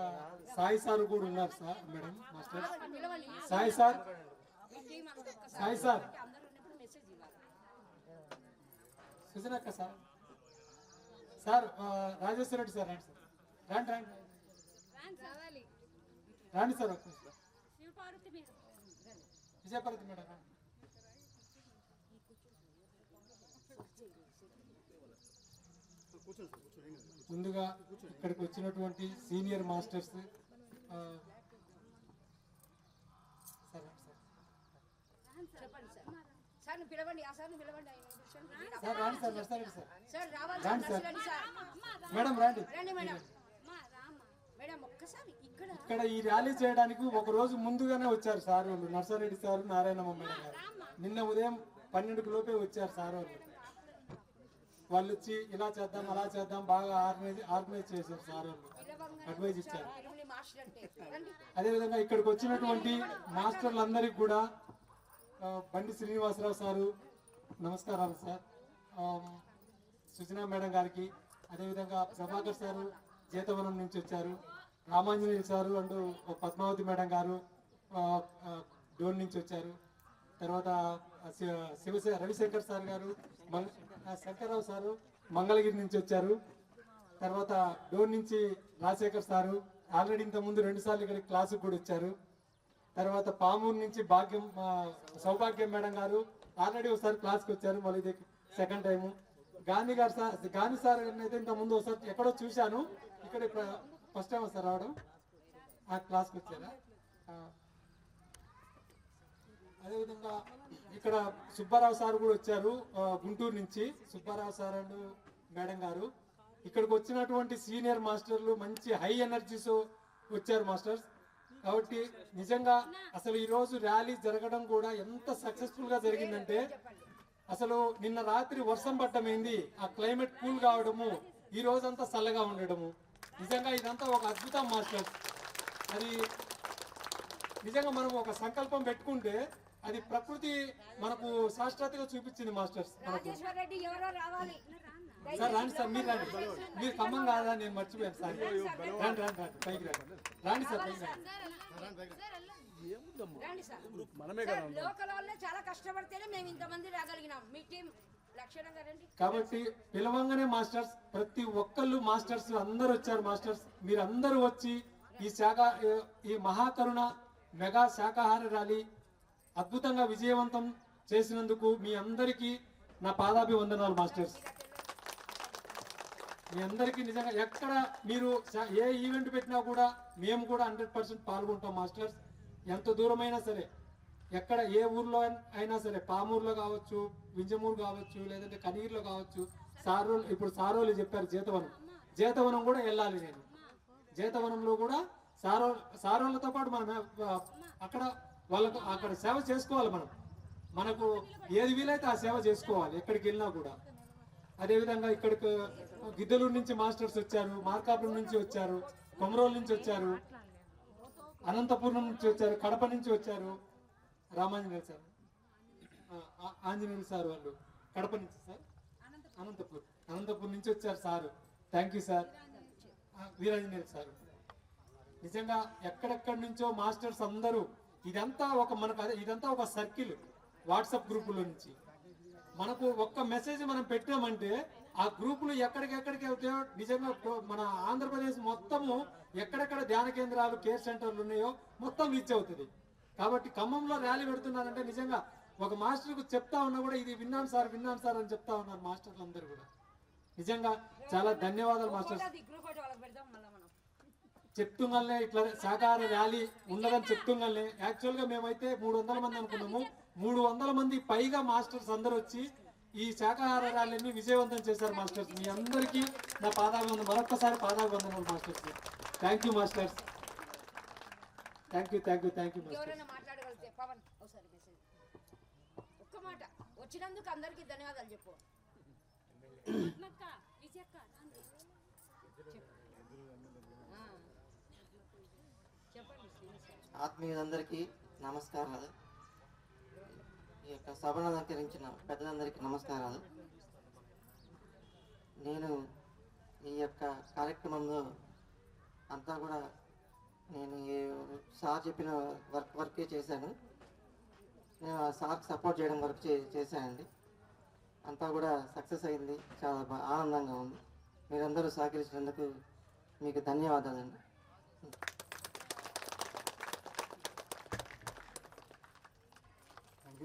సాయి సార్ కూడా ఉన్నారు sir. Madam master Sai sir, సుజనక్క సార్, రాజేశ్వర రెడ్డి సార్ రండి సార్. విజయపార్వతి మేడం ముందుగా ఇక్కడికి వచ్చినటువంటి సీనియర్ మాస్టర్స్ ఇక్కడ ఈ ర్యాలీ చేయడానికి ఒక రోజు ముందుగానే వచ్చారు సార్ వాళ్ళు. నర్సారెడ్డి సార్, నారాయణమ్మ మేడం గారు నిన్న ఉదయం 12 లోపే వచ్చారు సార్ వాళ్ళు వచ్చి ఇలా చేద్దాం అలా చేద్దాం బాగా ఆర్గనైజ్ చేశారు సార్ వాళ్ళు, అడ్వైజ్ ఇచ్చారు. అదేవిధంగా ఇక్కడికి వచ్చినటువంటి మాస్టర్లందరికీ కూడా బండి శ్రీనివాసరావు సారు నమస్కారాలు సార్, సుజనా మేడం గారికి, అదేవిధంగా ప్రభాకర్ సారు జీతవనం నుంచి వచ్చారు, Ramanjaneyulu sir and Padmavathi madam గారు డోన్ నుంచి వచ్చారు. తర్వాత రవిశంకర్ సార్ గారు, శంకర్రావు సారు మంగళగిరి నుంచి వచ్చారు. తర్వాత డోన్ నుంచి రాజశేఖర్ సారు ఆల్రెడీ ఇంతకుముందు 2 సార్లు ఇక్కడ క్లాసుకు కూడా వచ్చారు. తర్వాత పామూరు నుంచి సౌభాగ్యం మేడం గారు ఆల్రెడీ ఒకసారి క్లాస్కి వచ్చారు, మళ్ళీ ఇది సెకండ్ టైము. గాంధీ సార్ అయితే ఇంతకుముందు ఒకసారి ఎక్కడో చూశాను, ఇక్కడ ఫస్ట్ టైం వస్తారు రావడం, ఆ క్లాస్కి వచ్చారా. అదేవిధంగా ఇక్కడ సుబ్బారావు సార్ కూడా వచ్చారు గుంటూరు నుంచి. సుబ్బారావు సార్ అండ్ మేడం గారు ఇక్కడికి వచ్చినటువంటి సీనియర్ మాస్టర్లు మంచి హై ఎనర్జీస్ వచ్చారు మాస్టర్స్. కాబట్టి నిజంగా అసలు ఈరోజు ర్యాలీ జరగడం కూడా ఎంత సక్సెస్ఫుల్ గా జరిగిందంటే, అసలు నిన్న రాత్రి వర్షం పడ్డమైంది, ఆ క్లైమేట్ కూల్ కావడము, ఈ రోజంతా చల్లగా ఉండడము, నిజంగా ఇదంతా ఒక అద్భుతం మాస్టర్స్. అది నిజంగా మనం ఒక సంకల్పం పెట్టుకుంటే అది ప్రకృతి మనకు సాక్షాత్తుగా చూపించింది మాస్టర్స్ మనకు. సార్ రండి సార్, మీరు రండి, మీరు ఖమ్మం కాదా, నేను మర్చిపోయాను సార్. రండి రండి రండి పైకి రండి, రండి సార్ పైకి రండి. లోకల్ వాళ్ళే చాలా కష్టపడితేనే మేము ఇంతమంది రాగలిగినాం. మీ టీం లక్షణంగా రండి. కాబట్టి పిలవంగానే మాస్టర్స్ ప్రతి ఒక్కళ్ళు మాస్టర్స్ అందరూ వచ్చారు మాస్టర్స్. మీరు అందరూ వచ్చి ఈ మహాకరుణ మెగా శాకాహార ర్యాలీ అద్భుతంగా విజయవంతం చేసినందుకు మీ అందరికీ నా పాదాభివందనాలు మాస్టర్స్. మీ అందరికీ నిజంగా ఎక్కడ మీరు ఏ ఈవెంట్ పెట్టినా కూడా మేము కూడా 100% పాల్గొంటాం మాస్టర్స్. ఎంత దూరమైనా సరే, ఎక్కడ ఏ ఊర్లో అయినా సరే, పామూరులో కావచ్చు, వింజమూరు కావచ్చు, లేదంటే కనీర్లో కావచ్చు, ఇప్పుడు సారోలు చెప్పారు జేతవనం కూడా వెళ్ళాలి. నేను జేతవనంలో కూడా సారోళ్ళతో పాటు మనం అక్కడ వాళ్ళకు అక్కడ సేవ చేసుకోవాలి. మనకు ఏది వీలైతే ఆ సేవ చేసుకోవాలి ఎక్కడికి వెళ్ళినా కూడా. అదేవిధంగా ఇక్కడికి గిద్దలూరు నుంచి మాస్టర్స్ వచ్చారు, మార్కాపురం నుంచి వచ్చారు, కొమరోలు నుంచి వచ్చారు, అనంతపురం నుంచి వచ్చారు, కడప నుంచి వచ్చారు. రామాంజనేయులు సార్, ఆంజనేయులు సార్ వాళ్ళు కడప నుంచి, సార్ అనంతపురం నుంచి వచ్చారు sir. Thank you sir. Veeranjaneyulu sir, నిజంగా ఎక్కడెక్కడి నుంచో మాస్టర్స్ అందరూ. ఇదంతా ఒక సర్కిల్. వాట్సాప్ గ్రూపుల నుంచి మనకు ఒక్క మెసేజ్ మనం పెట్టామంటే ఆ గ్రూపులు ఎక్కడికెక్కడికి వెళ్తాయో, నిజంగా మన ఆంధ్రప్రదేశ్ మొత్తము ఎక్కడెక్కడ ధ్యాన కేంద్రాలు, కేర్ సెంటర్లు ఉన్నాయో మొత్తం రీచ్ అవుతుంది. కాబట్టి ఖమ్మంలో ర్యాలీ పెడుతున్నారంటే నిజంగా ఒక మాస్టర్కు చెప్తా ఉన్నా కూడా ఇది విన్నాను సార్ అని చెప్తా ఉన్నారు మాస్టర్లు అందరూ కూడా. నిజంగా చాలా ధన్యవాదాలు మాస్టర్స్. చెప్తుంగల్నే ఇట్లా శాకాహార ర్యాలీ ఉన్నదని చెప్తుంగల్నే యాక్చువల్గా మేమైతే 300 మంది అనుకున్నాము. 300 మంది పైగా మాస్టర్స్ అందరూ వచ్చి ఈ శాకాహార ర్యాలీని విజయవంతం చేశారు మాస్టర్స్. మీ అందరికీ నా పాదాభివందనం, మరొక్కసారి పాదాభివందనాలు masters. Thank you masters. Thank you masters. మాట్లాడగలిగితే పవన్ ఒకసారి మెసేజ్ ఒక్క మాట వచ్చినందుకు అందరికీ ధన్యవాదాలు చెప్పు. ఆత్మీయులందరికీ నమస్కారాలు. ఈ యొక్క సభను అలంకరించిన పెద్దలందరికీ నమస్కారాలు. నేను ఈ యొక్క కార్యక్రమంలో అంతా కూడా నేను సార్ చెప్పిన వర్కే చేశాను. నేను ఆ సార్కి సపోర్ట్ చేయడం వర్క్ చేశానండి. అంతా కూడా సక్సెస్ అయింది. చాలా ఆనందంగా ఉంది. మీరందరూ సహకరించినందుకు మీకు ధన్యవాదాలండి.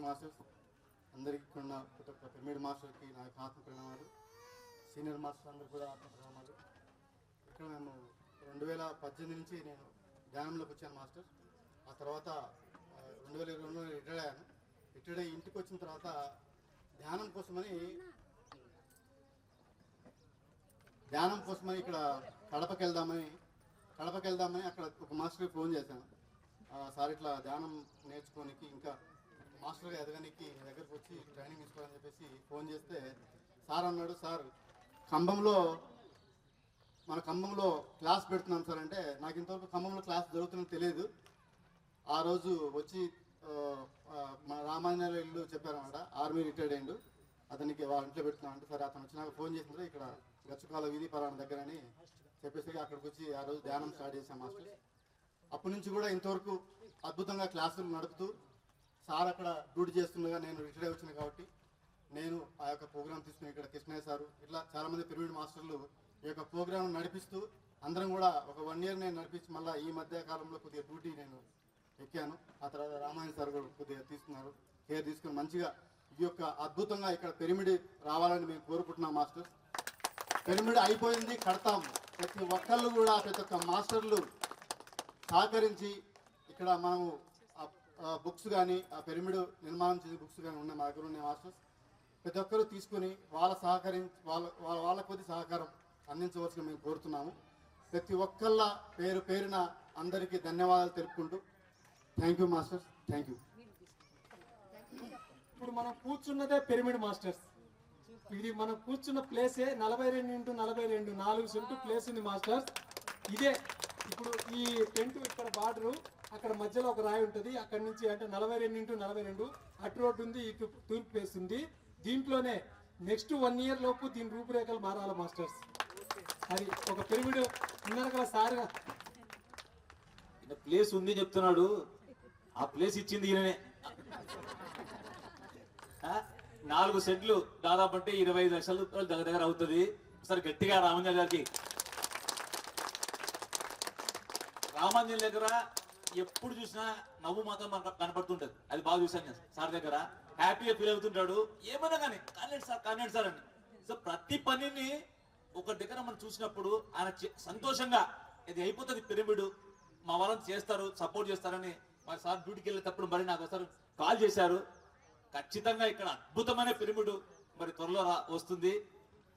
మాస్టర్స్ అందరికీ ఉన్న ప్రతి ఒక్క పిరమిడ్ మాస్టర్కి నా యొక్క ఆత్మ ప్రణామాలు. సీనియర్ మాస్టర్ అందరూ కూడా ఆత్మ ప్రణామాలు. ఇక్కడ మేము 2018 నుంచి నేను ధ్యానంలోకి వచ్చాను మాస్టర్. ఆ తర్వాత 2022లో రిటైర్డ్ అయ్యాను. రిటైర్డ్ అయ్యి ఇంటికి వచ్చిన తర్వాత ధ్యానం కోసమని ఇక్కడ కడపకి వెళ్దామని అక్కడ ఒక మాస్టర్కి ఫోన్ చేశాను. సార్ ఇట్లా ధ్యానం నేర్చుకోనికి ఇంకా మాస్టర్గా ఎదగడానికి దగ్గరకు వచ్చి ట్రైనింగ్ తీసుకోవాలని చెప్పేసి ఫోన్ చేస్తే సార్ అన్నాడు, సార్ ఖమ్మంలో క్లాస్ పెడుతున్నాం సార్ అంటే, నాకు ఇంతవరకు ఖమ్మంలో క్లాస్ జరుగుతుందని తెలియదు. ఆ రోజు వచ్చి మన రామాంజనేయులు ఇల్లు చెప్పారన్నమాట. ఆర్మీ రిటైర్డ్ అయ్యిండు, అతనికి వాళ్ళ ఇంట్లో పెడుతున్నాం అంటే, సరే అతను వచ్చినాక ఫోన్ చేసినారు ఇక్కడ గచ్చుకాల వీధి పలానా దగ్గర అని చెప్పేసి అక్కడికి వచ్చి ఆ రోజు ధ్యానం స్టార్ట్ చేశాం మాస్టర్స్. అప్పటి నుంచి కూడా ఇంతవరకు అద్భుతంగా క్లాసులు నడుపుతూ సార్ అక్కడ డ్యూటీ చేస్తుండగా నేను రిటైర్ వచ్చిన కాబట్టి నేను ఆ యొక్క ప్రోగ్రామ్ తీసుకుని ఇక్కడ కృష్ణయ్య సారు ఇట్లా చాలామంది పిరమిడ్ మాస్టర్లు ఈ యొక్క ప్రోగ్రామ్ నడిపిస్తూ అందరం కూడా ఒక 1 year నేను నడిపించి మళ్ళీ ఈ మధ్య కాలంలో కొద్దిగా డ్యూటీ నేను ఎక్కాను. ఆ తర్వాత రామాయణ సార్ కూడా కొద్దిగా తీసుకున్నారు, కేర్ తీసుకుని మంచిగా ఈ యొక్క అద్భుతంగా ఇక్కడ పిరమిడ్ రావాలని మేము కోరుకుంటున్నాం మాస్టర్స్. పిరమిడ్ అయిపోయింది, కడతాం. ప్రతి ఒక్కళ్ళు కూడా ప్రతి ఒక్క మాస్టర్లు సహకరించి ఇక్కడ మనము బుక్స్ కానీ ఆ పిరమిడ్ నిర్మాణం చేసే బుక్స్ కానీ ఉన్నాయి మా దగ్గర ఉన్నాయి మాస్టర్స్. ప్రతి ఒక్కరూ తీసుకుని వాళ్ళ కొద్ది సహకారం అందించవలసిన మేము కోరుతున్నాము. ప్రతి ఒక్కళ్ళ పేరున అందరికీ ధన్యవాదాలు తెలుపుకుంటూ thank you masters, thank you. ఇప్పుడు మనం కూర్చున్నదే పిరమిడ్ మాస్టర్స్. ఇది మనం కూర్చున్న ప్లేసే 42x42 4 సెంటు ప్లేస్ ఉంది మాస్టర్స్. ఇదే ఇప్పుడు ఈ టెంట్ ఇక్కడ బార్డరు, అక్కడ మధ్యలో ఒక రాయి ఉంటుంది, అక్కడ నుంచి అంటే 42x42 అటు రోడ్డు ఉంది, ఇటు తూర్పు ప్లేస్ ఉంది. దీంట్లోనే నెక్స్ట్ 1 year లోపు దీని రూపురేఖలు మారాలి మాస్టర్స్. అది ఒక పిరమిడ్ ఉన్నారు కదా సార్, ప్లేస్ ఉంది చెప్తున్నాడు, ఆ ప్లేస్ ఇచ్చింది ఈయననే. 4 సెంట్లు దాదాపు అంటే 25 లక్షల రూపాయలు దగ్గర అవుతుంది. ఒకసారి గట్టిగా రామంజన్ గారికి. రామాంజన్ దగ్గర ఎప్పుడు చూసినా నవ్వు మాత్రం మనకు కనపడుతుంటది, అది బాగా చూసాను నేను సార్ దగ్గర. హ్యాపీగా ఫీల్ అవుతుంటాడు, ఏమన్నా కానీ కానివ్వండి సార్ అని. సో ప్రతి పనిని ఒక దగ్గర మనం చూసినప్పుడు ఆయన సంతోషంగా ఇది అయిపోతుంది పిరమిడ్, మా వాళ్ళని చేస్తారు, సపోర్ట్ చేస్తారని మరి సార్ డ్యూటీకి వెళ్ళేటప్పుడు మరి నాకు ఒకసారి కాల్ చేశారు. ఖచ్చితంగా ఇక్కడ అద్భుతమైన పిరమిడ్ మరి త్వరలో వస్తుంది.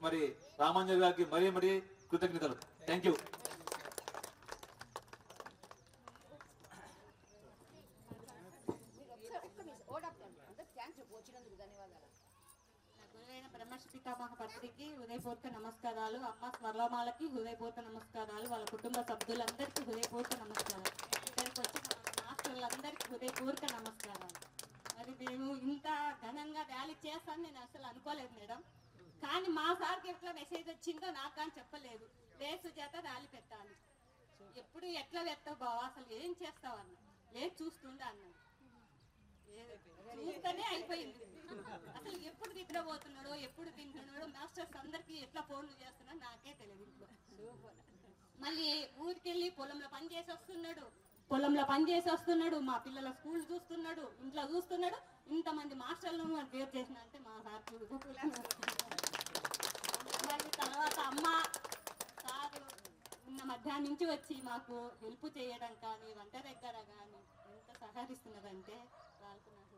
మరి రామాంజన్ గారికి మరీ కృతజ్ఞతలు. Thank you. బ్రహ్మర్షి పితామహ పత్రికి హృదయపూర్వక నమస్కారాలు. అమ్మ స్వర్లమాలకి హృదయపూర్వక నమస్కారాలు. వాళ్ళ కుటుంబ సభ్యులందరికీ హృదయపూర్వక నమస్కారాలు. ఇక్కడికి వచ్చిన మాస్టర్లందరికీ హృదయపూర్వక నమస్కారాలు. మరి మేము ఇంత ఘనంగా ర్యాలీ చేస్తాను నేను అసలు అనుకోలేదు మేడం. కానీ మా సార్కి ఎట్లా మెసేజ్ వచ్చిందో నాకు కానీ చెప్పలేదు. రేసు చేత ర్యాలీ పెట్టాలి, ఎప్పుడు ఎట్లా పెట్టావు బావా, అసలు ఏం చేస్తావు అన్న. లేదు చూస్తుండే అన్నాడు, చూస్తేనే అయిపోయింది. అసలు ఎప్పుడు నిద్రపోతున్నాడో ఎప్పుడు తింటున్నాడో మాస్టర్స్ అందరికి ఎట్లా ఫోన్లు చేస్తున్నాడో నాకే తెలియదు. ఇంట్లో మళ్ళీ ఊరికెళ్ళి పొలంలో పని చేసి వస్తున్నాడు, మా పిల్లల స్కూల్ చూస్తున్నాడు, ఇంట్లో చూస్తున్నాడు. ఇంతమంది మాస్టర్లను పేరు చేసిన అంటే మా సార్ మళ్ళీ తర్వాత అమ్మ సారు నిన్న మధ్యాహ్నం నుంచి వచ్చి మాకు హెల్ప్ చేయడం కానీ వంట దగ్గర కానీ ఎంత సహకరిస్తున్నారంటే వాళ్ళకు నాకు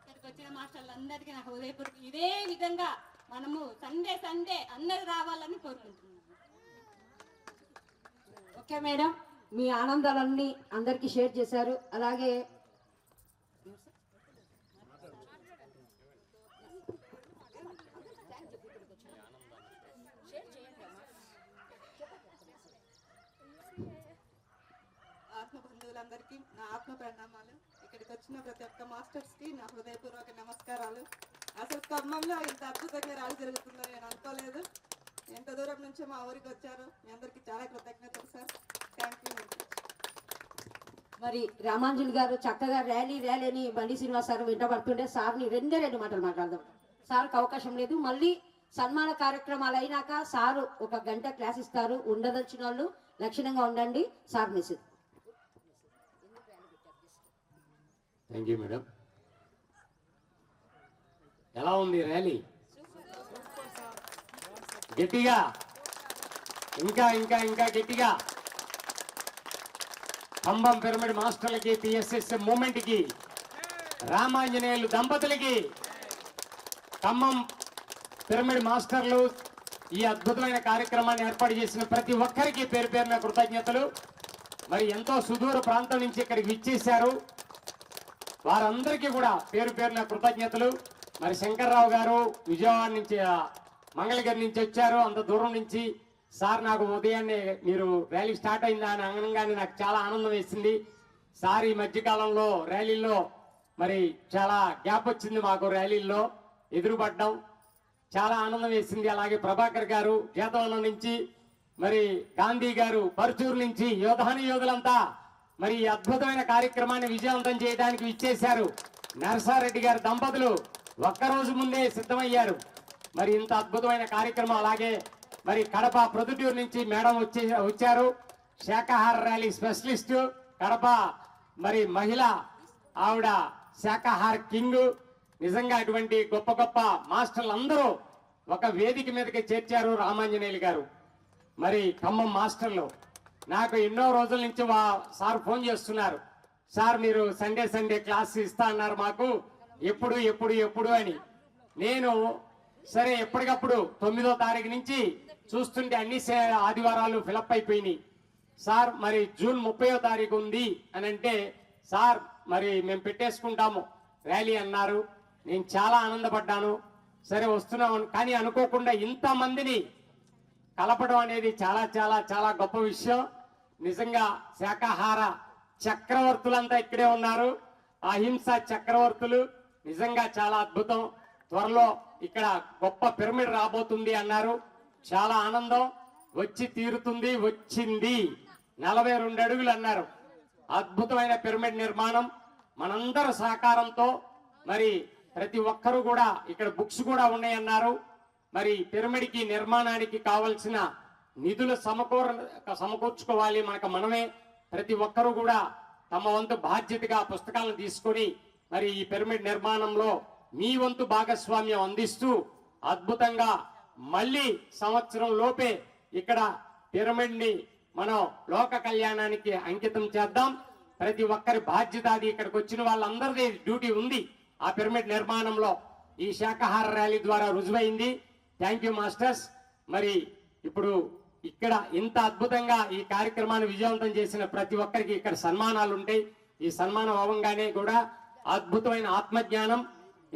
ఇక్కడికి వచ్చిన మాస్టర్లందరికీ నాకు హృదయపూర్వక ఇదే విధంగా మనము సండే అందరు రావాలని కోరుకుంటున్నాను. ఓకే మేడం, మీ ఆనందాలన్నీ అందరికీ షేర్ చేశారు. అలాగే ఆత్మ బంధువులందరికీ నా ఆత్మ ప్రణామాలు. ఇక్కడికి వచ్చిన ప్రతి ఒక్క మాస్టర్స్ కి నా హృదయపూర్వక నమస్కారాలు. అసలు ఖమ్మంలో ఇంత అద్భుతంగా ర్యాలీ జరుగుతుందని నేను అనుకోలేదు. ఎంత దూరం నుంచో మా ఊరికి వచ్చారు. మీ అందరికీ చాలా కృతజ్ఞతలు సార్. Thank you. మరి రామాంజులు గారు చక్కగా ర్యాలీ అని బండి శ్రీనివాస్ సార్ వెంటబడుతుంటే సార్ని రెండు మాటలు మాట్లాడదాం. సార్కి అవకాశం లేదు, మళ్ళీ సన్మాన కార్యక్రమాలు అయినాక సారు 1 గంట క్లాస్ ఇస్తారు. ఉండదలిచిన వాళ్ళు లక్షణంగా ఉండండి. Sir message. Thank you madam. ఎలా ఉంది ర్యాలీ? గట్టిగా ఇంకా గట్టిగా ఖమ్మం పిరమిడ్ మాస్టర్లకి, పిఎస్ఎస్ మూమెంట్ కి, రామాంజనేయులు దంపతులకి, ఖమ్మం పిరమిడ్ మాస్టర్లు ఈ అద్భుతమైన కార్యక్రమాన్ని ఏర్పాటు చేసిన ప్రతి ఒక్కరికి పేరున కృతజ్ఞతలు. మరి ఎంతో సుదూర ప్రాంతం నుంచి ఇక్కడికి విచ్చేశారు, వారందరికీ కూడా పేరున కృతజ్ఞతలు. మరి శంకర్రావు గారు విజయవాడ నుంచి, మంగళగిరి నుంచి వచ్చారు, అంత దూరం నుంచి. సార్ నాకు ఉదయాన్నే మీరు ర్యాలీ స్టార్ట్ అయిందా అని అనగానే నాకు చాలా ఆనందం వేసింది. సార్ ఈ మధ్యకాలంలో ర్యాలీల్లో మరి చాలా గ్యాప్ వచ్చింది, మాకు ర్యాలీల్లో ఎదురుపడ్డాం. చాలా ఆనందం వేసింది. అలాగే ప్రభాకర్ గారు గేతవనం నుంచి, మరి గాంధీ గారు పరుచూరు నుంచి, యోధాని యోధులంతా మరి ఈ అద్భుతమైన కార్యక్రమాన్ని విజయవంతం చేయడానికి ఇచ్చేశారు. నరసారెడ్డి గారి దంపతులు ఒక్కరోజు ముందే సిద్ధమయ్యారు. మరి ఇంత అద్భుతమైన కార్యక్రమం. అలాగే మరి కడప ప్రొద్దుటూరు నుంచి మేడం వచ్చారు. శాకాహార ర్యాలీ స్పెషలిస్ట్ కడప మరి మహిళ, ఆవిడ శాకాహార కింగ్. నిజంగా అటువంటి గొప్ప గొప్ప మాస్టర్లు అందరూ ఒక వేదిక మీదకి చేర్చారు రామాంజనేయులు గారు. మరి ఖమ్మం మాస్టర్లు నాకు ఎన్నో రోజుల నుంచి సార్ ఫోన్ చేస్తున్నారు. సార్ మీరు సండే క్లాస్ ఇస్తా అన్నారు మాకు, ఎప్పుడు ఎప్పుడు ఎప్పుడు అని. నేను సరే ఎప్పటికప్పుడు 9వ తారీఖు నుంచి చూస్తుంటే అన్ని ఆదివారాలు ఫిలప్ అయిపోయినాయి. సార్ మరి జూన్ 30వ తారీఖు ఉంది అని అంటే, సార్ మరి మేము పెట్టేసుకుంటాము ర్యాలీ అన్నారు. నేను చాలా ఆనందపడ్డాను. సరే వస్తున్నాము, కానీ అనుకోకుండా ఇంతమందిని కలపడం అనేది చాలా చాలా చాలా గొప్ప విషయం. నిజంగా శాకాహార చక్రవర్తులంతా ఇక్కడే ఉన్నారు, అహింస చక్రవర్తులు. నిజంగా చాలా అద్భుతం. త్వరలో ఇక్కడ గొప్ప పిరమిడ్ రాబోతుంది అన్నారు. చాలా ఆనందం. వచ్చి తీరుతుంది, వచ్చింది. 42 అడుగులు అన్నారు. అద్భుతమైన పిరమిడ్ నిర్మాణం మనందరి సహకారంతో. మరి ప్రతి ఒక్కరూ కూడా ఇక్కడ బుక్స్ కూడా ఉన్నాయన్నారు. మరి పిరమిడ్కి నిర్మాణానికి కావలసిన నిధులు సమకూర్చుకోవాలి మనమే. ప్రతి ఒక్కరూ కూడా తమ వంతు బాధ్యతగా పుస్తకాలను తీసుకొని మరి ఈ పిరమిడ్ నిర్మాణంలో మీ వంతు భాగస్వామ్యం అందిస్తూ అద్భుతంగా మళ్ళీ సంవత్సరం లోపే ఇక్కడ పిరమిడ్ ని మనం లోక కళ్యాణానికి అంకితం చేద్దాం. ప్రతి ఒక్కరి బాధ్యత అది. ఇక్కడికి వచ్చిన వాళ్ళందరిది డ్యూటీ ఉంది ఆ పిరమిడ్ నిర్మాణంలో. ఈ శాకాహార ర్యాలీ ద్వారా రుజువైంది. Thank you masters. మరి ఇప్పుడు ఇక్కడ ఇంత అద్భుతంగా ఈ కార్యక్రమాన్ని విజయవంతం చేసిన ప్రతి ఒక్కరికి ఇక్కడ సన్మానాలు ఉంటాయి. ఈ సన్మానం అవ్వగానే కూడా అద్భుతమైన ఆత్మజ్ఞానం.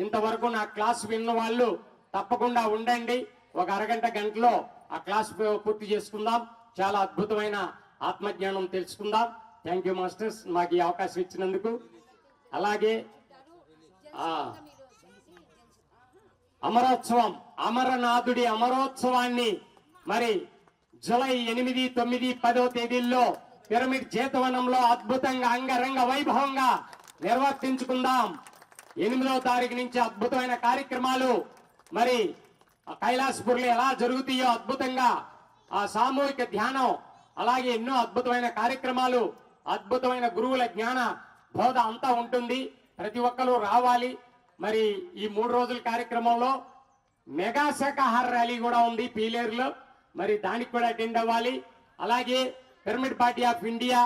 ఇంతవరకు నా క్లాస్ విన్న వాళ్ళు తప్పకుండా ఉండండి. ఒక అరగంట గంటలో ఆ క్లాస్ పూర్తి చేసుకుందాం. చాలా అద్భుతమైన ఆత్మజ్ఞానం తెలుసుకుందాం. థ్యాంక్ యూ మాస్టర్స్, మాకు ఈ అవకాశం ఇచ్చినందుకు. అలాగే అమరోత్సవం, అమరనాథుడి అమరోత్సవాన్ని మరి జూలై 8, 9, 10వ తేదీల్లో పిరమిడ్ జేతవనంలో అద్భుతంగా అంగరంగ వైభవంగా నిర్వర్తించుకుందాం. 8వ తారీఖు నుంచి అద్భుతమైన కార్యక్రమాలు మరి కైలాసపూర్లో ఎలా జరుగుతాయో అద్భుతంగా ఆ సామూహిక ధ్యానం, అలాగే ఎన్నో అద్భుతమైన కార్యక్రమాలు, అద్భుతమైన గురువుల జ్ఞాన బోధ అంతా ఉంటుంది. ప్రతి ఒక్కరూ రావాలి. మరి ఈ 3 రోజుల కార్యక్రమంలో మెగా శాకాహార ర్యాలీ కూడా ఉంది పీలేరులో. మరి దానికి కూడా అటెండ్ అవ్వాలి. అలాగే pyramid party of India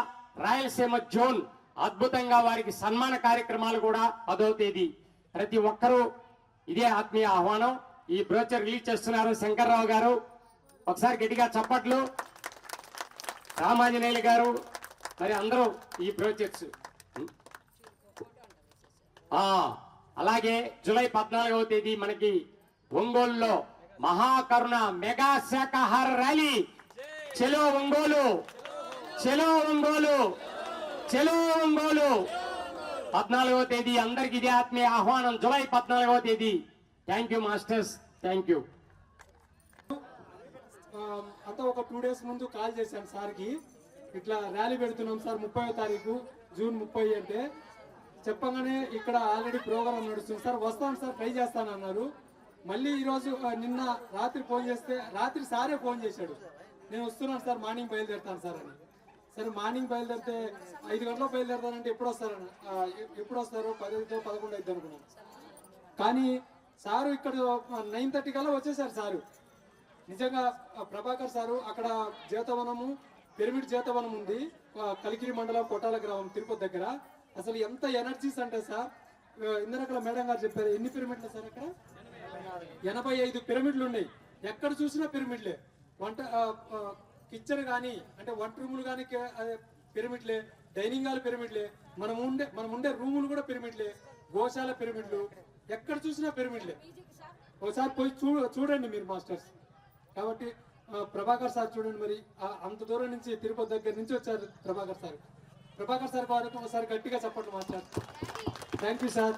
Rayalaseema zone అద్భుతంగా వారికి సన్మాన కార్యక్రమాలు కూడా 10వ తేదీ. ప్రతి ఒక్కరూ ఇదే ఆత్మీయ ఆహ్వానం. ఈ బ్రోచర్ రిలీజ్ చేస్తున్నారు శంకర్రావు గారు. ఒకసారి గట్టిగా చప్పట్లు. రామాంజనేయులు గారు, మరి అందరూ ఈ బ్రోచర్స్. అలాగే జూలై 14వ తేదీ మనకి ఒంగోలులో మహాకరుణ మెగా శాకాహార ర్యాలీ. చెలో ఒంగోలు, చెలో ఒంగోలు, చెలో ఒంగోలు. 14వ తేదీ అందరికి ఇదే ఆత్మీయ ఆహ్వానం. జూలై 14వ తేదీ. Thank you masters, thank you. అంతా ఒక 2 days ముందు కాల్ చేశాను సార్కి, ఇట్లా ర్యాలీ పెడుతున్నాం సార్ 30వ తారీఖు జూన్ 30 అంటే చెప్పగానే ఇక్కడ ఆల్రెడీ ప్రోగ్రామ్ నడుస్తుంది సార్, వస్తాను సార్, ట్రై చేస్తాను అన్నారు. మళ్ళీ ఈరోజు నిన్న రాత్రి ఫోన్ చేస్తే రాత్రి సారే ఫోన్ చేశాడు, నేను వస్తున్నాను సార్, మార్నింగ్ బయలుదేరుతాను సార్ అని. సరే మార్నింగ్ బయలుదేరితే 5 గంటలకు బయలుదేరుతానంటే ఎప్పుడు వస్తారని, ఎప్పుడు వస్తారు 10 అయితే 11 అయితే అనుకున్నాను. కానీ సారు ఇక్కడ 9:30 కల్లా వచ్చేసారు సారు. నిజంగా ప్రభాకర్ సారు అక్కడ జేతవనము, పిరమిడ్ జేతవనం ఉంది కలికిరి మండలం కొట్టాల గ్రామం తిరుపతి దగ్గర. అసలు ఎంత ఎనర్జీస్ అంటే సార్, ఇందరకల మేడం గారు చెప్పారు, ఎన్ని పిరమిడ్లు సార్ అక్కడ? 85 పిరమిడ్లు ఉన్నాయి. ఎక్కడ చూసినా పిరమిడ్లే. వంట కిచెన్ కానీ అంటే వంట రూములు కానీ పిరమిడ్లే, డైనింగ్ హాల్ పిరమిడ్లే, మనం ఉండే రూములు కూడా పిరమిడ్లే, గోశాల పిరమిడ్లు, ఎక్కడ చూసినా పిరమిడ్లే. ఒకసారి పోయి చూడండి మీరు మాస్టర్స్. కాబట్టి ప్రభాకర్ సార్ చూడండి, మరి అంత దూరం నుంచి తిరుపతి దగ్గర నుంచి వచ్చారు ప్రభాకర్ సార్. ప్రభాకర్ సార్ వారికి ఒకసారి గట్టిగా చెప్పండి master. Thank you sir.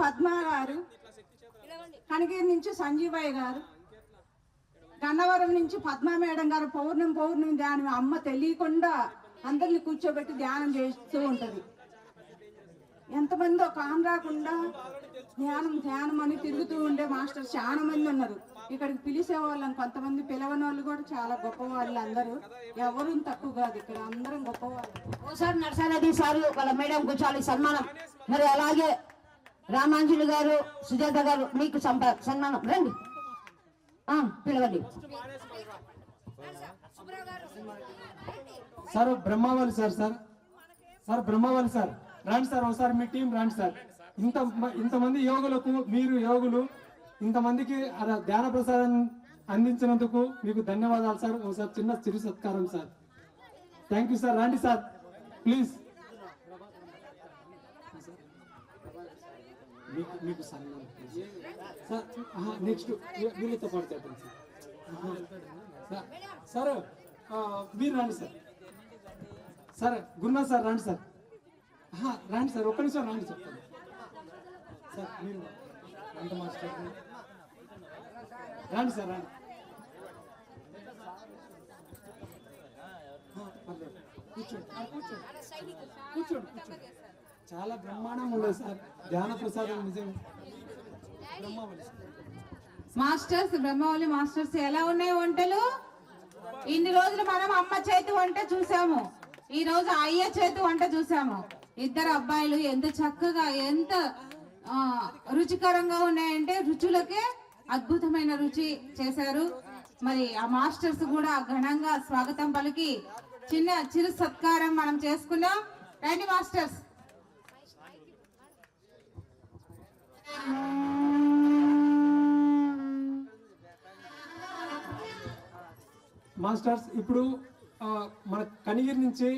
Padma గారు, కనిగిరి నుంచి సంజీవయ్య గారు, గన్నవరం నుంచి పద్మ మేడం గారు పౌర్ణమి ధ్యానం అమ్మ తెలియకుండా అందరిని కూర్చోబెట్టి ధ్యానం చేస్తూ ఉంటది. ఎంతమంది ఒక ఆమె రాకుండా ధ్యానం అని తిరుగుతూ ఉండే మాస్టర్ చాలా మంది ఉన్నారు. ఇక్కడికి పిలిచే వాళ్ళని కొంతమంది పిలవని వాళ్ళు కూడా చాలా గొప్పవాళ్ళు. అందరూ ఎవరు తక్కువ కాదు, ఇక్కడ అందరం గొప్పవాళ్ళు. ఓసారి నరసారెడ్డి సార్ వాళ్ళ మేడం కూర్చోాలి సన్మానం. మరి అలాగే రామాంజలి గారు, సుజాత గారు మీకు సన్మానం. రండి పిలవండి. సార్ బ్రహ్మావళి సార్ బ్రహ్మావళి సార్ రండి సార్, ఒకసారి మీ టీం రండి సార్. ఇంతమంది యోగులకు, మీరు యోగులు ఇంతమందికి ధ్యాన ప్రసాదం అందించినందుకు మీకు ధన్యవాదాలు సార్. ఒకసారి చిన్న చిరు సత్కారం సార్. Thank you sir. రండి సార్ ప్లీజ్. మీకు సన్మానం సార్. నెక్స్ట్ వీళ్ళతో పాటు చేద్దాం సార్. సార్ మీరు రండి సార్. సార్ గురునాథ్ సార్ రండి సార్. రండి సార్, ఒక్క నిమిషం రండి చెప్తాను సార్. మీరు వంట మాస్టర్ రండి సార్, రండి. కూర్చోండి. చాలా బ్రహ్మాండంగా ఉండదు సార్ ధ్యాన ప్రసాదం. నిజంగా బ్రహ్మవల్లి మాస్టర్స్ ఎలా ఉన్నాయి వంటలు? ఇన్ని రోజులు మనం అమ్మ చేతి వంట చూసాము, ఈ రోజు అయ్య చేతి వంట చూసాము. ఇద్దరు అబ్బాయిలు ఎంత చక్కగా, ఎంత రుచికరంగా ఉన్నాయంటే రుచులకే అద్భుతమైన రుచి చేశారు. మరి ఆ మాస్టర్స్ కూడా ఘనంగా స్వాగతం పలికి చిన్న చిరు సత్కారం మనం చేసుకున్నాం. రండి మాస్టర్స్. మాస్టర్స్ ఇప్పుడు మన కనిగిరి నుంచి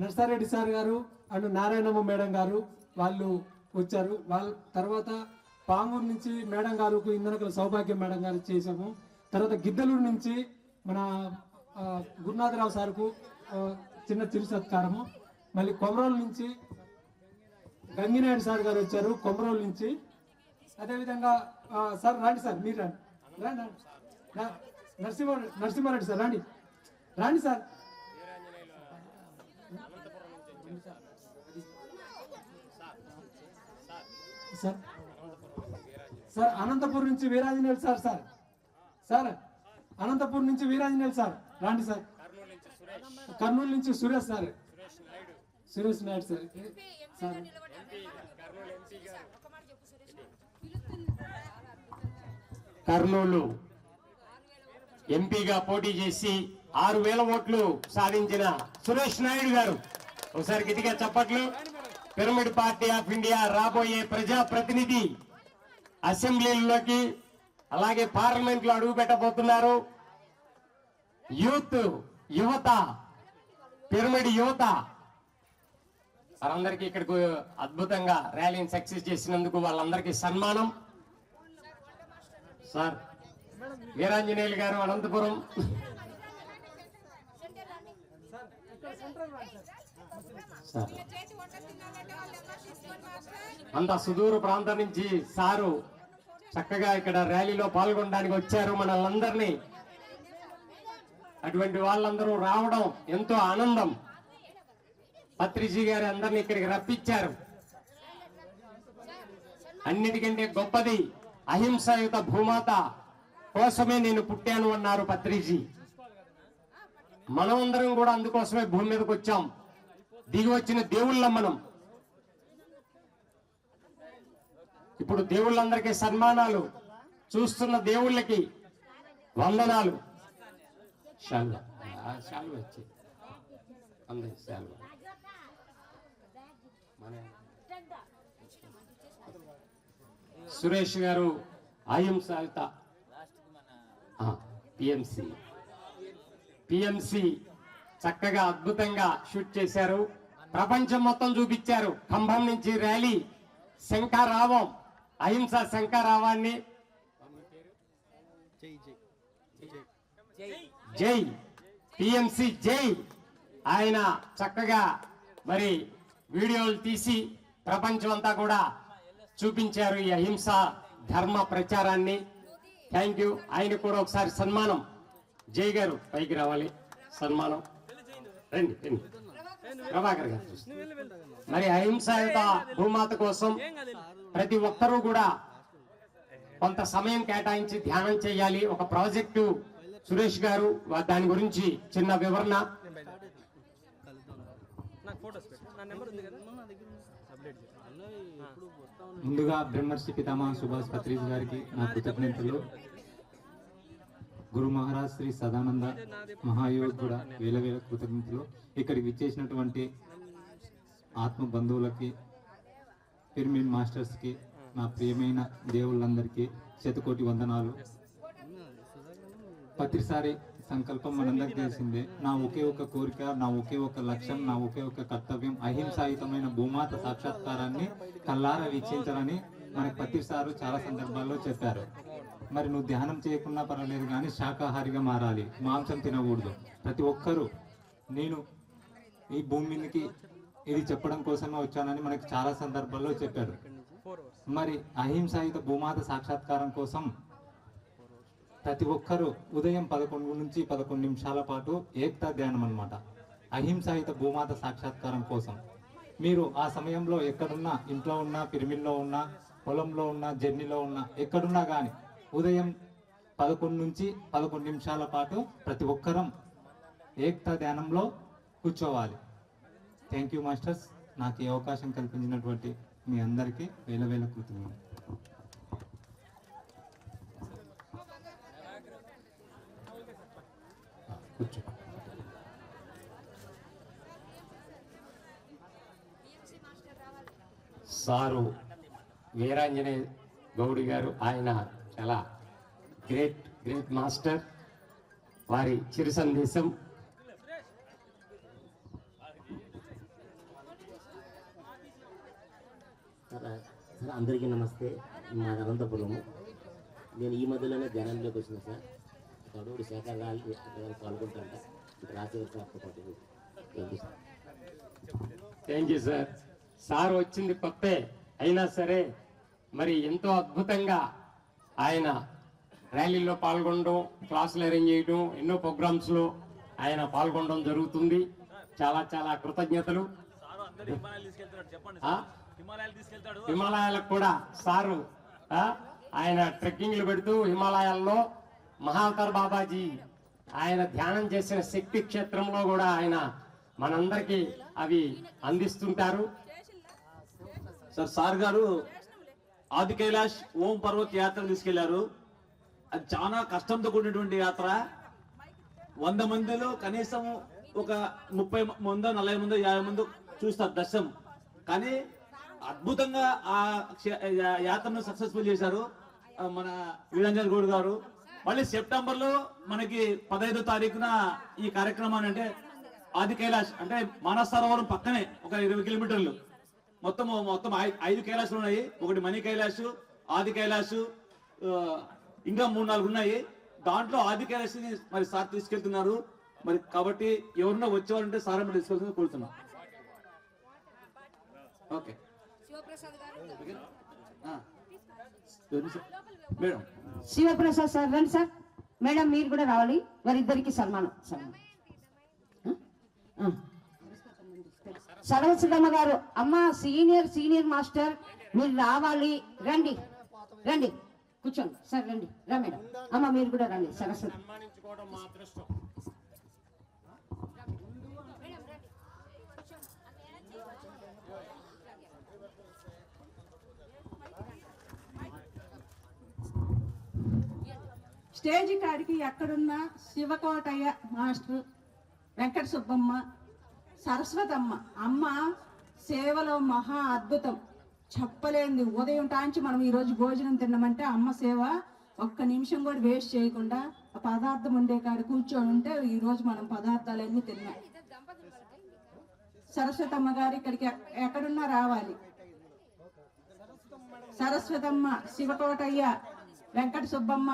నర్సారెడ్డి సార్ గారు అండ్ నారాయణమ్మ మేడం గారు వాళ్ళు వచ్చారు. వాళ్ళ తర్వాత పామూరు నుంచి మేడం గారు, ఇందనకల సౌభాగ్యం మేడం గారు చేసాము. తర్వాత గిద్దలూరు నుంచి మన గురునాథరావు సార్కు చిన్న చిరు సత్కారము. మళ్ళీ కొమరోలు నుంచి గంగినాయుడు సార్ గారు వచ్చారు కొమరోలు నుంచి. అదేవిధంగా సార్ రండి సార్, మీరు రండి. నరసింహారెడ్డి సార్ రండి సార్. సార్ అనంతపూర్ నుంచి వీరాంజనేయులు సార్ అనంతపూర్ నుంచి వీరాంజనేయులు సార్ రండి సార్. కర్నూలు నుంచి సురేష్ నాయుడు సార్. కర్నూలు ఎంపీగా పోటీ చేసి 6,000 ఓట్లు సాధించిన సురేష్ నాయుడు గారు, ఒకసారి గట్టిగా చప్పట్లు. పిరమిడ్ పార్టీ ఆఫ్ ఇండియా రాబోయే ప్రజా ప్రతినిధి, అసెంబ్లీలోకి అలాగే పార్లమెంట్ లో అడుగు పెట్టబోతున్నారు. యువత పిరమిడ్ యువత వారందరికీ ఇక్కడికి అద్భుతంగా ర్యాలీని సక్సెస్ చేసినందుకు వాళ్ళందరికీ సన్మానం. సార్ వీరాంజనేయులు గారు అనంతపురం, అంత సుదూర ప్రాంతం నుంచి సారు చక్కగా ఇక్కడ ర్యాలీలో పాల్గొనడానికి వచ్చారు మనల్ని. అటువంటి వాళ్ళందరూ రావడం ఎంతో ఆనందం. పత్రిజీ గారు అందరినీ ఇక్కడికి రప్పించారు. అన్నిటికంటే గొప్పది అహింసాయుత భూమాత కోసమే నేను పుట్టాను అన్నారు పత్రిజీ. మనమందరం కూడా అందుకోసమే భూమి మీదకి వచ్చాం. దిగి వచ్చిన దేవుళ్ళం మనం. ఇప్పుడు దేవుళ్ళందరికీ సన్మానాలు, చూస్తున్న దేవుళ్ళకి వందనాలు. సురేష్ గారు అహింసాయుత పిఎంసి చక్కగా అద్భుతంగా షూట్ చేశారు. ప్రపంచం మొత్తం చూపించారు. ఖమ్మం నుంచి ర్యాలీ, శంఖారావం, అహింస శంఖారావాన్ని జై పిఎంసి జై. ఆయన చక్కగా మరి వీడియోలు తీసి ప్రపంచం అంతా కూడా చూపించారు ఈ అహింస ధర్మ ప్రచారాన్ని. Thank you. ఆయన కూడా ఒకసారి సన్మానం. జై గారు పైకి రావాలి, సన్మానం. రండి రండి, ప్రభాకర్ గారు. మరి అహింసాయుత భూమాత కోసం ప్రతి ఒక్కరూ కూడా కొంత సమయం కేటాయించి ధ్యానం చేయాలి. ఒక ప్రాజెక్టు సురేష్ గారు దాని గురించి చిన్న వివరణ. ముందుగా బ్రహ్మర్షి పితామహ సుభాష్ పత్రిజ్ గారికి నా కృతజ్ఞతలు. గురు మహారాజ్ శ్రీ సదానంద మహాయోగ్ కూడా వేల వేల కృతజ్ఞతలు. ఇక్కడికి విచ్చేసినటువంటి ఆత్మ బంధువులకి, పిరమిడ్ మాస్టర్స్కి, నా ప్రియమైన దేవుళ్ళందరికీ శతకోటి వందనాలు. ప్రతిసారి సంకల్పం మనందరికి తెలిసిందే. నా ఒకే ఒక కోరిక, నా ఒకే ఒక లక్ష్యం, నా ఒకే ఒక కర్తవ్యం అహింసాయుతమైన భూమాత సాక్షాత్కారాన్ని కల్లారా వీక్షించాలని మనకి ప్రతిసారి చాలా సందర్భాల్లో చెప్పారు. మరి నువ్వు ధ్యానం చేయకున్నా పర్వాలేదు కానీ శాకాహారిగా మారాలి, మాంసం తినకూడదు. ప్రతి ఒక్కరూ నేను ఈ భూమి మీదకి ఇది చెప్పడం కోసమే వచ్చానని మనకి చాలా సందర్భాల్లో చెప్పారు. మరి అహింసాయుత భూమాత సాక్షాత్కారం కోసం ప్రతి ఒక్కరూ ఉదయం 11 నుంచి 11 నిమిషాల పాటు ఏకతా ధ్యానం అన్నమాట. అహింసాయుత భూమాత సాక్షాత్కారం కోసం మీరు ఆ సమయంలో ఎక్కడున్నా, ఇంట్లో ఉన్నా, పిరమిడ్లో ఉన్నా, పొలంలో ఉన్నా, జర్నీలో ఉన్నా, ఎక్కడున్నా కానీ ఉదయం 11 నుంచి 11 నిమిషాల పాటు ప్రతి ఒక్కరం ఏకతా ధ్యానంలో కూర్చోవాలి. Thank you masters. నాకు ఈ అవకాశం కల్పించినటువంటి మీ అందరికీ వేల వేల కృతజ్ఞతలు. కూర్చో. సారు వీరాంజనేయ గౌడి గారు, ఆయన చాలా గ్రేట్ మాస్టర్. వారి చిరు సందేశం. సార్ అందరికీ నమస్తే. మా అనంతపురము. నేను ఈ మధ్యలోనే ధ్యానంలోకి వచ్చిన సార్. గడువుడు శాఖాలు పాల్గొంటారంట. రాజశేఖర్ సార్తో పాటు. Thank you sir. సార్ వచ్చింది కొత్తే అయినా సరే మరి ఎంతో అద్భుతంగా ఆయన ర్యాలీలో పాల్గొనడం, క్లాసులు అరేంజ్ చేయడం, ఎన్నో ప్రోగ్రామ్స్లో ఆయన పాల్గొనడం జరుగుతుంది. చాలా చాలా కృతజ్ఞతలు. హిమాలయాలకు కూడా సారు ఆయన ట్రెక్కింగ్లు పెడుతూ హిమాలయాల్లో మహావతార్ బాబాజీ ఆయన ధ్యానం చేసిన శక్తి క్షేత్రంలో కూడా ఆయన మనందరికీ అవి అందిస్తుంటారు. సార్ గారు ఆది కైలాష్ ఓం పర్వత్ యాత్ర తీసుకెళ్లారు. అది చాలా కష్టంతో కూడినటువంటి యాత్ర. 100 మందిలో కనీసం ఒక 30 మందో 40 మందో 50 మందో చూస్తారు దర్శనం. కానీ అద్భుతంగా ఆ యాత్రను సక్సెస్ఫుల్ చేశారు మన వీరాంజన్ గౌడ్ గారు. మళ్ళీ సెప్టెంబర్ లో మనకి 15వ తారీఖున ఈ కార్యక్రమాన్ని, అంటే ఆది కైలాష్ అంటే మానస సరోవరం పక్కనే ఒక 20 కిలోమీటర్లు. మొత్తం 5 కైలాసాలు ఉన్నాయి. ఒకటి మణి కైలాష్, ఆది కైలాష్, ఇంకా 3-4 ఉన్నాయి. దాంట్లో ఆది కైలాష్ మరి సార్ తీసుకెళ్తున్నారు. మరి కాబట్టి ఎవరన్నా వచ్చేవారంటే సార్ తీసుకెళ్తున్నా కోరుతున్నాం. Okay madam. శివప్రసాద్ సార్ రండి సార్. మేడం మీరు కూడా రావాలి. వారిద్దరికి సన్మానం. సరస్వతమ్మ గారు, అమ్మ సీనియర్ మాస్టర్ మీరు రావాలి. రండి రండి కూర్చోండి సార్. రండి రా మేడం. అమ్మ మీరు కూడా రండి. సరస్వతి స్టేజ్ కాడికి ఎక్కడున్న శివకోటయ్య మాస్టర్, వెంకట సుబ్బమ్మ, సరస్వతమ్మ అమ్మ సేవలో మహా అద్భుతం, చెప్పలేంది. ఉదయం టాంచి మనం ఈరోజు భోజనం తిన్నామంటే అమ్మ సేవ ఒక్క నిమిషం కూడా వేస్ట్ చేయకుండా ఆ పదార్థం ఉండే కాడ కూర్చొని ఉంటే ఈరోజు మనం పదార్థాలన్నీ తిన్నాం. సరస్వతమ్మ గారు ఇక్కడికి ఎక్కడున్నా రావాలి. సరస్వతమ్మ, శివకోటయ్య, వెంకట సుబ్బమ్మ,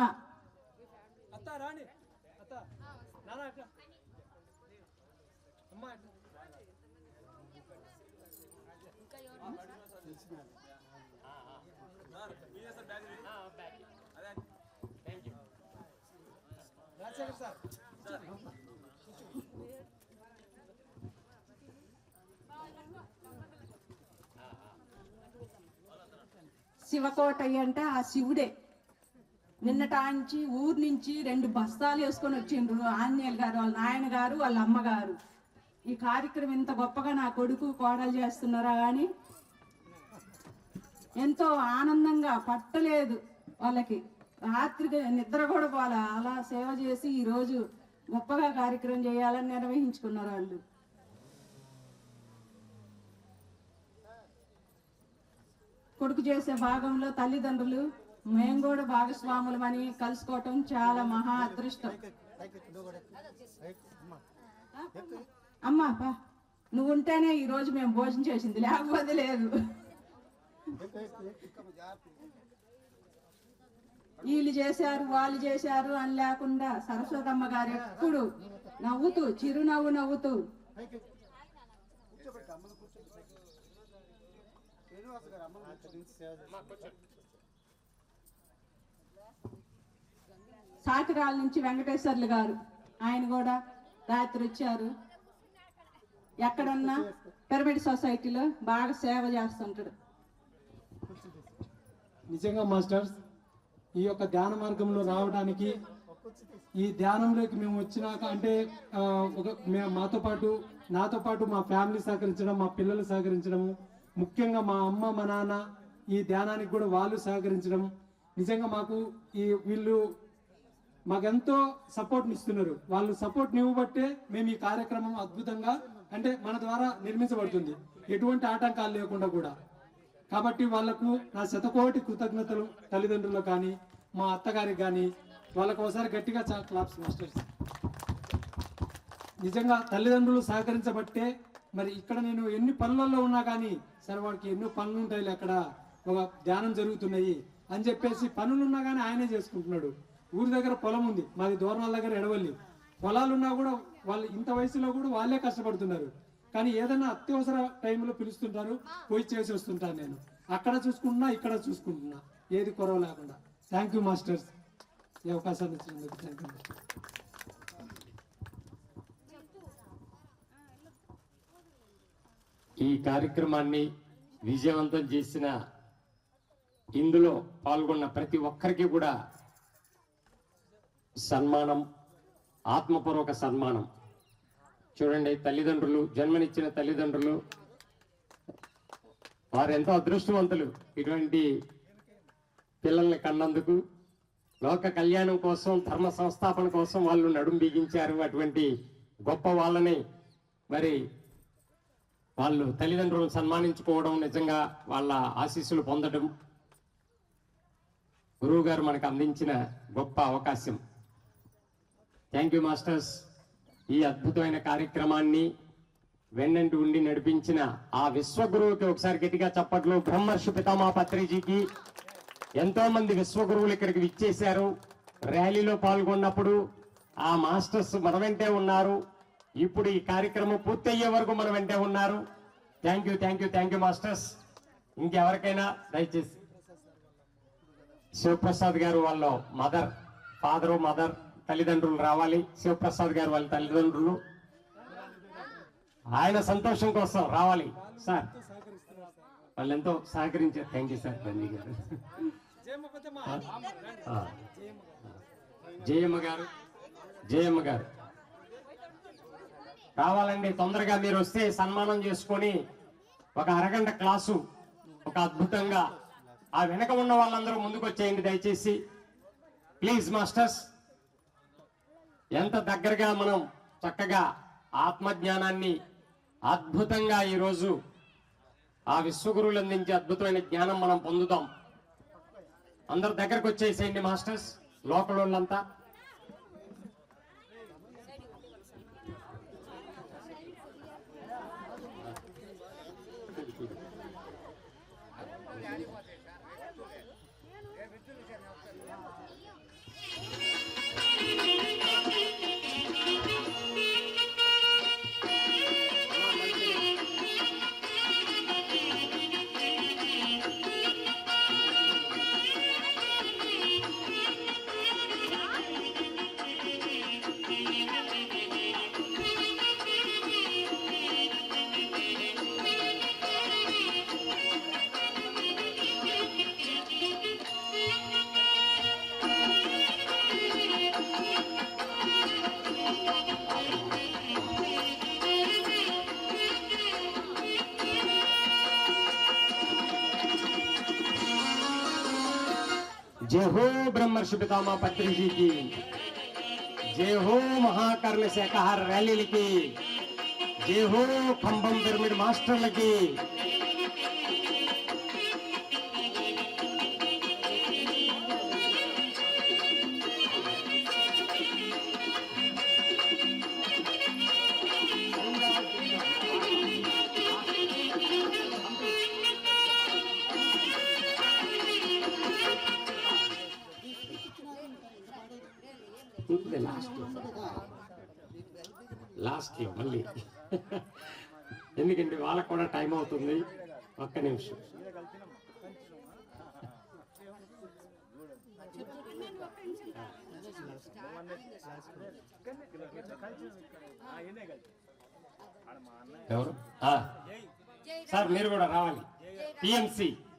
శివకోటయ్య అంటే ఆ శివుడే. నిన్నటాంచి ఊరు నుంచి 2 బస్తాలు వేసుకొని వచ్చిండ్రు ఆంజనేయులు గారు, వాళ్ళ నాయన గారు, వాళ్ళ అమ్మగారు. ఈ కార్యక్రమం ఇంత గొప్పగా నా కొడుకు కోడలు చేస్తున్నారా కానీ ఎంతో ఆనందంగా పట్టలేదు వాళ్ళకి. రాత్రికి నిద్ర కూడా పోలా, అలా సేవ చేసి ఈరోజు గొప్పగా కార్యక్రమం చేయాలని నిర్వహించుకున్నారు వాళ్ళు. కొడుకు చేసే భాగంలో తల్లిదండ్రులు మేము కూడా భాగస్వాములమని కలుసుకోవటం చాలా మహా అదృష్టం. అమ్మా నువ్వు ఉంటేనే ఈ రోజు మేము భోజనం చేసింది, లేకపోతే లేదు. వీళ్ళు చేశారు వాళ్ళు చేశారు అని లేకుండా సరస్వతమ్మ గారు ఎప్పుడు నవ్వుతూ చిరునవ్వు నవ్వుతూ సాకిరాల నుంచి వెంకటేశ్వర్లు గారు, ఆయన కూడా రాత్రి వచ్చారు. ఎక్కడన్నా పిరమిడ్ సొసైటీలో బాగా సేవ చేస్తుంటాడు. నిజంగా మాస్టర్స్, ఈ యొక్క ధ్యాన మార్గంలో రావడానికి, ఈ ధ్యానంలోకి మేము వచ్చినాక అంటే నాతో పాటు మా ఫ్యామిలీ సహకరించడం, మా పిల్లలు సహకరించడము, ముఖ్యంగా మా అమ్మ మా నాన్న ఈ ధ్యానానికి కూడా వాళ్ళు సహకరించడం, నిజంగా వీళ్ళు మాకెంతో సపోర్ట్ని ఇస్తున్నారు. వాళ్ళు సపోర్ట్ని ఇవ్వబట్టే మేము ఈ కార్యక్రమం అద్భుతంగా అంటే మన ద్వారా నిర్మించబడుతుంది, ఎటువంటి ఆటంకాలు లేకుండా కూడా. కాబట్టి వాళ్లకు నా శతకోటి కృతజ్ఞతలు, తల్లిదండ్రులకు కానీ మా అత్తగారికి కానీ. వాళ్ళకు ఒకసారి గట్టిగా క్లాప్స్ మాస్టర్స్. నిజంగా తల్లిదండ్రులు సహకరించబట్టే మరి ఇక్కడ నేను ఎన్ని పనులలో ఉన్నా కానీ సరే వాడికి ఎన్నో పనులు ఉంటాయి, అక్కడ ఒక ధ్యానం జరుగుతున్నాయి అని చెప్పేసి పనులున్నా కానీ ఆయనే చేసుకుంటున్నాడు. ఊరి దగ్గర పొలం ఉంది, మాది దూరణాల దగ్గర ఎడవల్లి. పొలాలున్నా కూడా వాళ్ళు ఇంత వయసులో కూడా వాళ్ళే కష్టపడుతున్నారు. కానీ ఏదైనా అత్యవసర టైంలో పిలుస్తుంటారు, పోయి చేసి వస్తుంటాను. నేను అక్కడ చూసుకుంటున్నా, ఇక్కడ చూసుకుంటున్నా, ఏది కొరవ లేకుండా. థ్యాంక్ యూ మాస్టర్స్, ఈ అవకాశాన్ని ఇచ్చినందుకు. Thank you master. ఈ కార్యక్రమాన్ని విజయవంతం చేసిన, ఇందులో పాల్గొన్న ప్రతి ఒక్కరికి కూడా సన్మానం, ఆత్మపూర్వక సన్మానం. చూడండి, తల్లిదండ్రులు, జన్మనిచ్చిన తల్లిదండ్రులు వారు ఎంతో అదృష్టవంతులు. ఇటువంటి పిల్లల్ని కన్నందుకు, లోక కళ్యాణం కోసం, ధర్మ సంస్థాపన కోసం వాళ్ళు నడుం బిగించారు. అటువంటి గొప్ప వాళ్ళని మరి వాళ్ళు తల్లిదండ్రులను సన్మానించుకోవడం, నిజంగా వాళ్ళ ఆశీస్సులు పొందడం గురువు గారు మనకు అందించిన గొప్ప అవకాశం. Thank you masters. ఈ అద్భుతమైన కార్యక్రమాన్ని వెన్నంటి ఉండి నడిపించిన ఆ విశ్వగురువుకి ఒకసారి గట్టిగా చప్పట్లు. బ్రహ్మర్షి పితామహ పత్రిజీకి. ఎంతో మంది విశ్వగురువులు ఇక్కడికి విచ్చేశారు. ర్యాలీలో పాల్గొన్నప్పుడు ఆ మాస్టర్స్ మన వెంటే ఉన్నారు. ఇప్పుడు ఈ కార్యక్రమం పూర్తయ్యే వరకు మన వెంటే ఉన్నారు. Thank you, thank you, thank you masters. ఇంకెవరికైనా దయచేసి శివప్రసాద్ గారు వాళ్ళ మదర్ తల్లిదండ్రులు రావాలి. శివప్రసాద్ గారు వాళ్ళ తల్లిదండ్రులు ఆయన సంతోషం కోసం రావాలి సార్. వాళ్ళు ఎంతో సహకరించారు. Thank you sir. బందీ గారు, జయమ్మ గారు రావాలండి. తొందరగా మీరు వస్తే సన్మానం చేసుకొని ఒక అరగంట క్లాసు ఒక అద్భుతంగా. ఆ వెనక ఉన్న వాళ్ళందరూ ముందుకు వచ్చేయండి దయచేసి, ప్లీజ్ మాస్టర్స్. ఎంత దగ్గరగా మనం చక్కగా ఆత్మజ్ఞానాన్ని అద్భుతంగా ఈరోజు ఆ విశ్వగురువులు అందించే అద్భుతమైన జ్ఞానం మనం పొందుతాం. అందరు దగ్గరకు వచ్చేసేయండి మాస్టర్స్, లోకల్ వాళ్ళంతా. जय हो ब्रह्मर्षि पितामह पत्री जी की, जय हो महाकर्ण शाकाहार रैली की, जय हो खंबम पिरमिड मास्टर की। లాస్ట్ లో మళ్ళీ ఎందుకంటే వాళ్ళకు కూడా టైం అవుతుంది. ఒక్క నిమిషం. ఎవరు సార్, మీరు కూడా రావాలి. టిఎంసి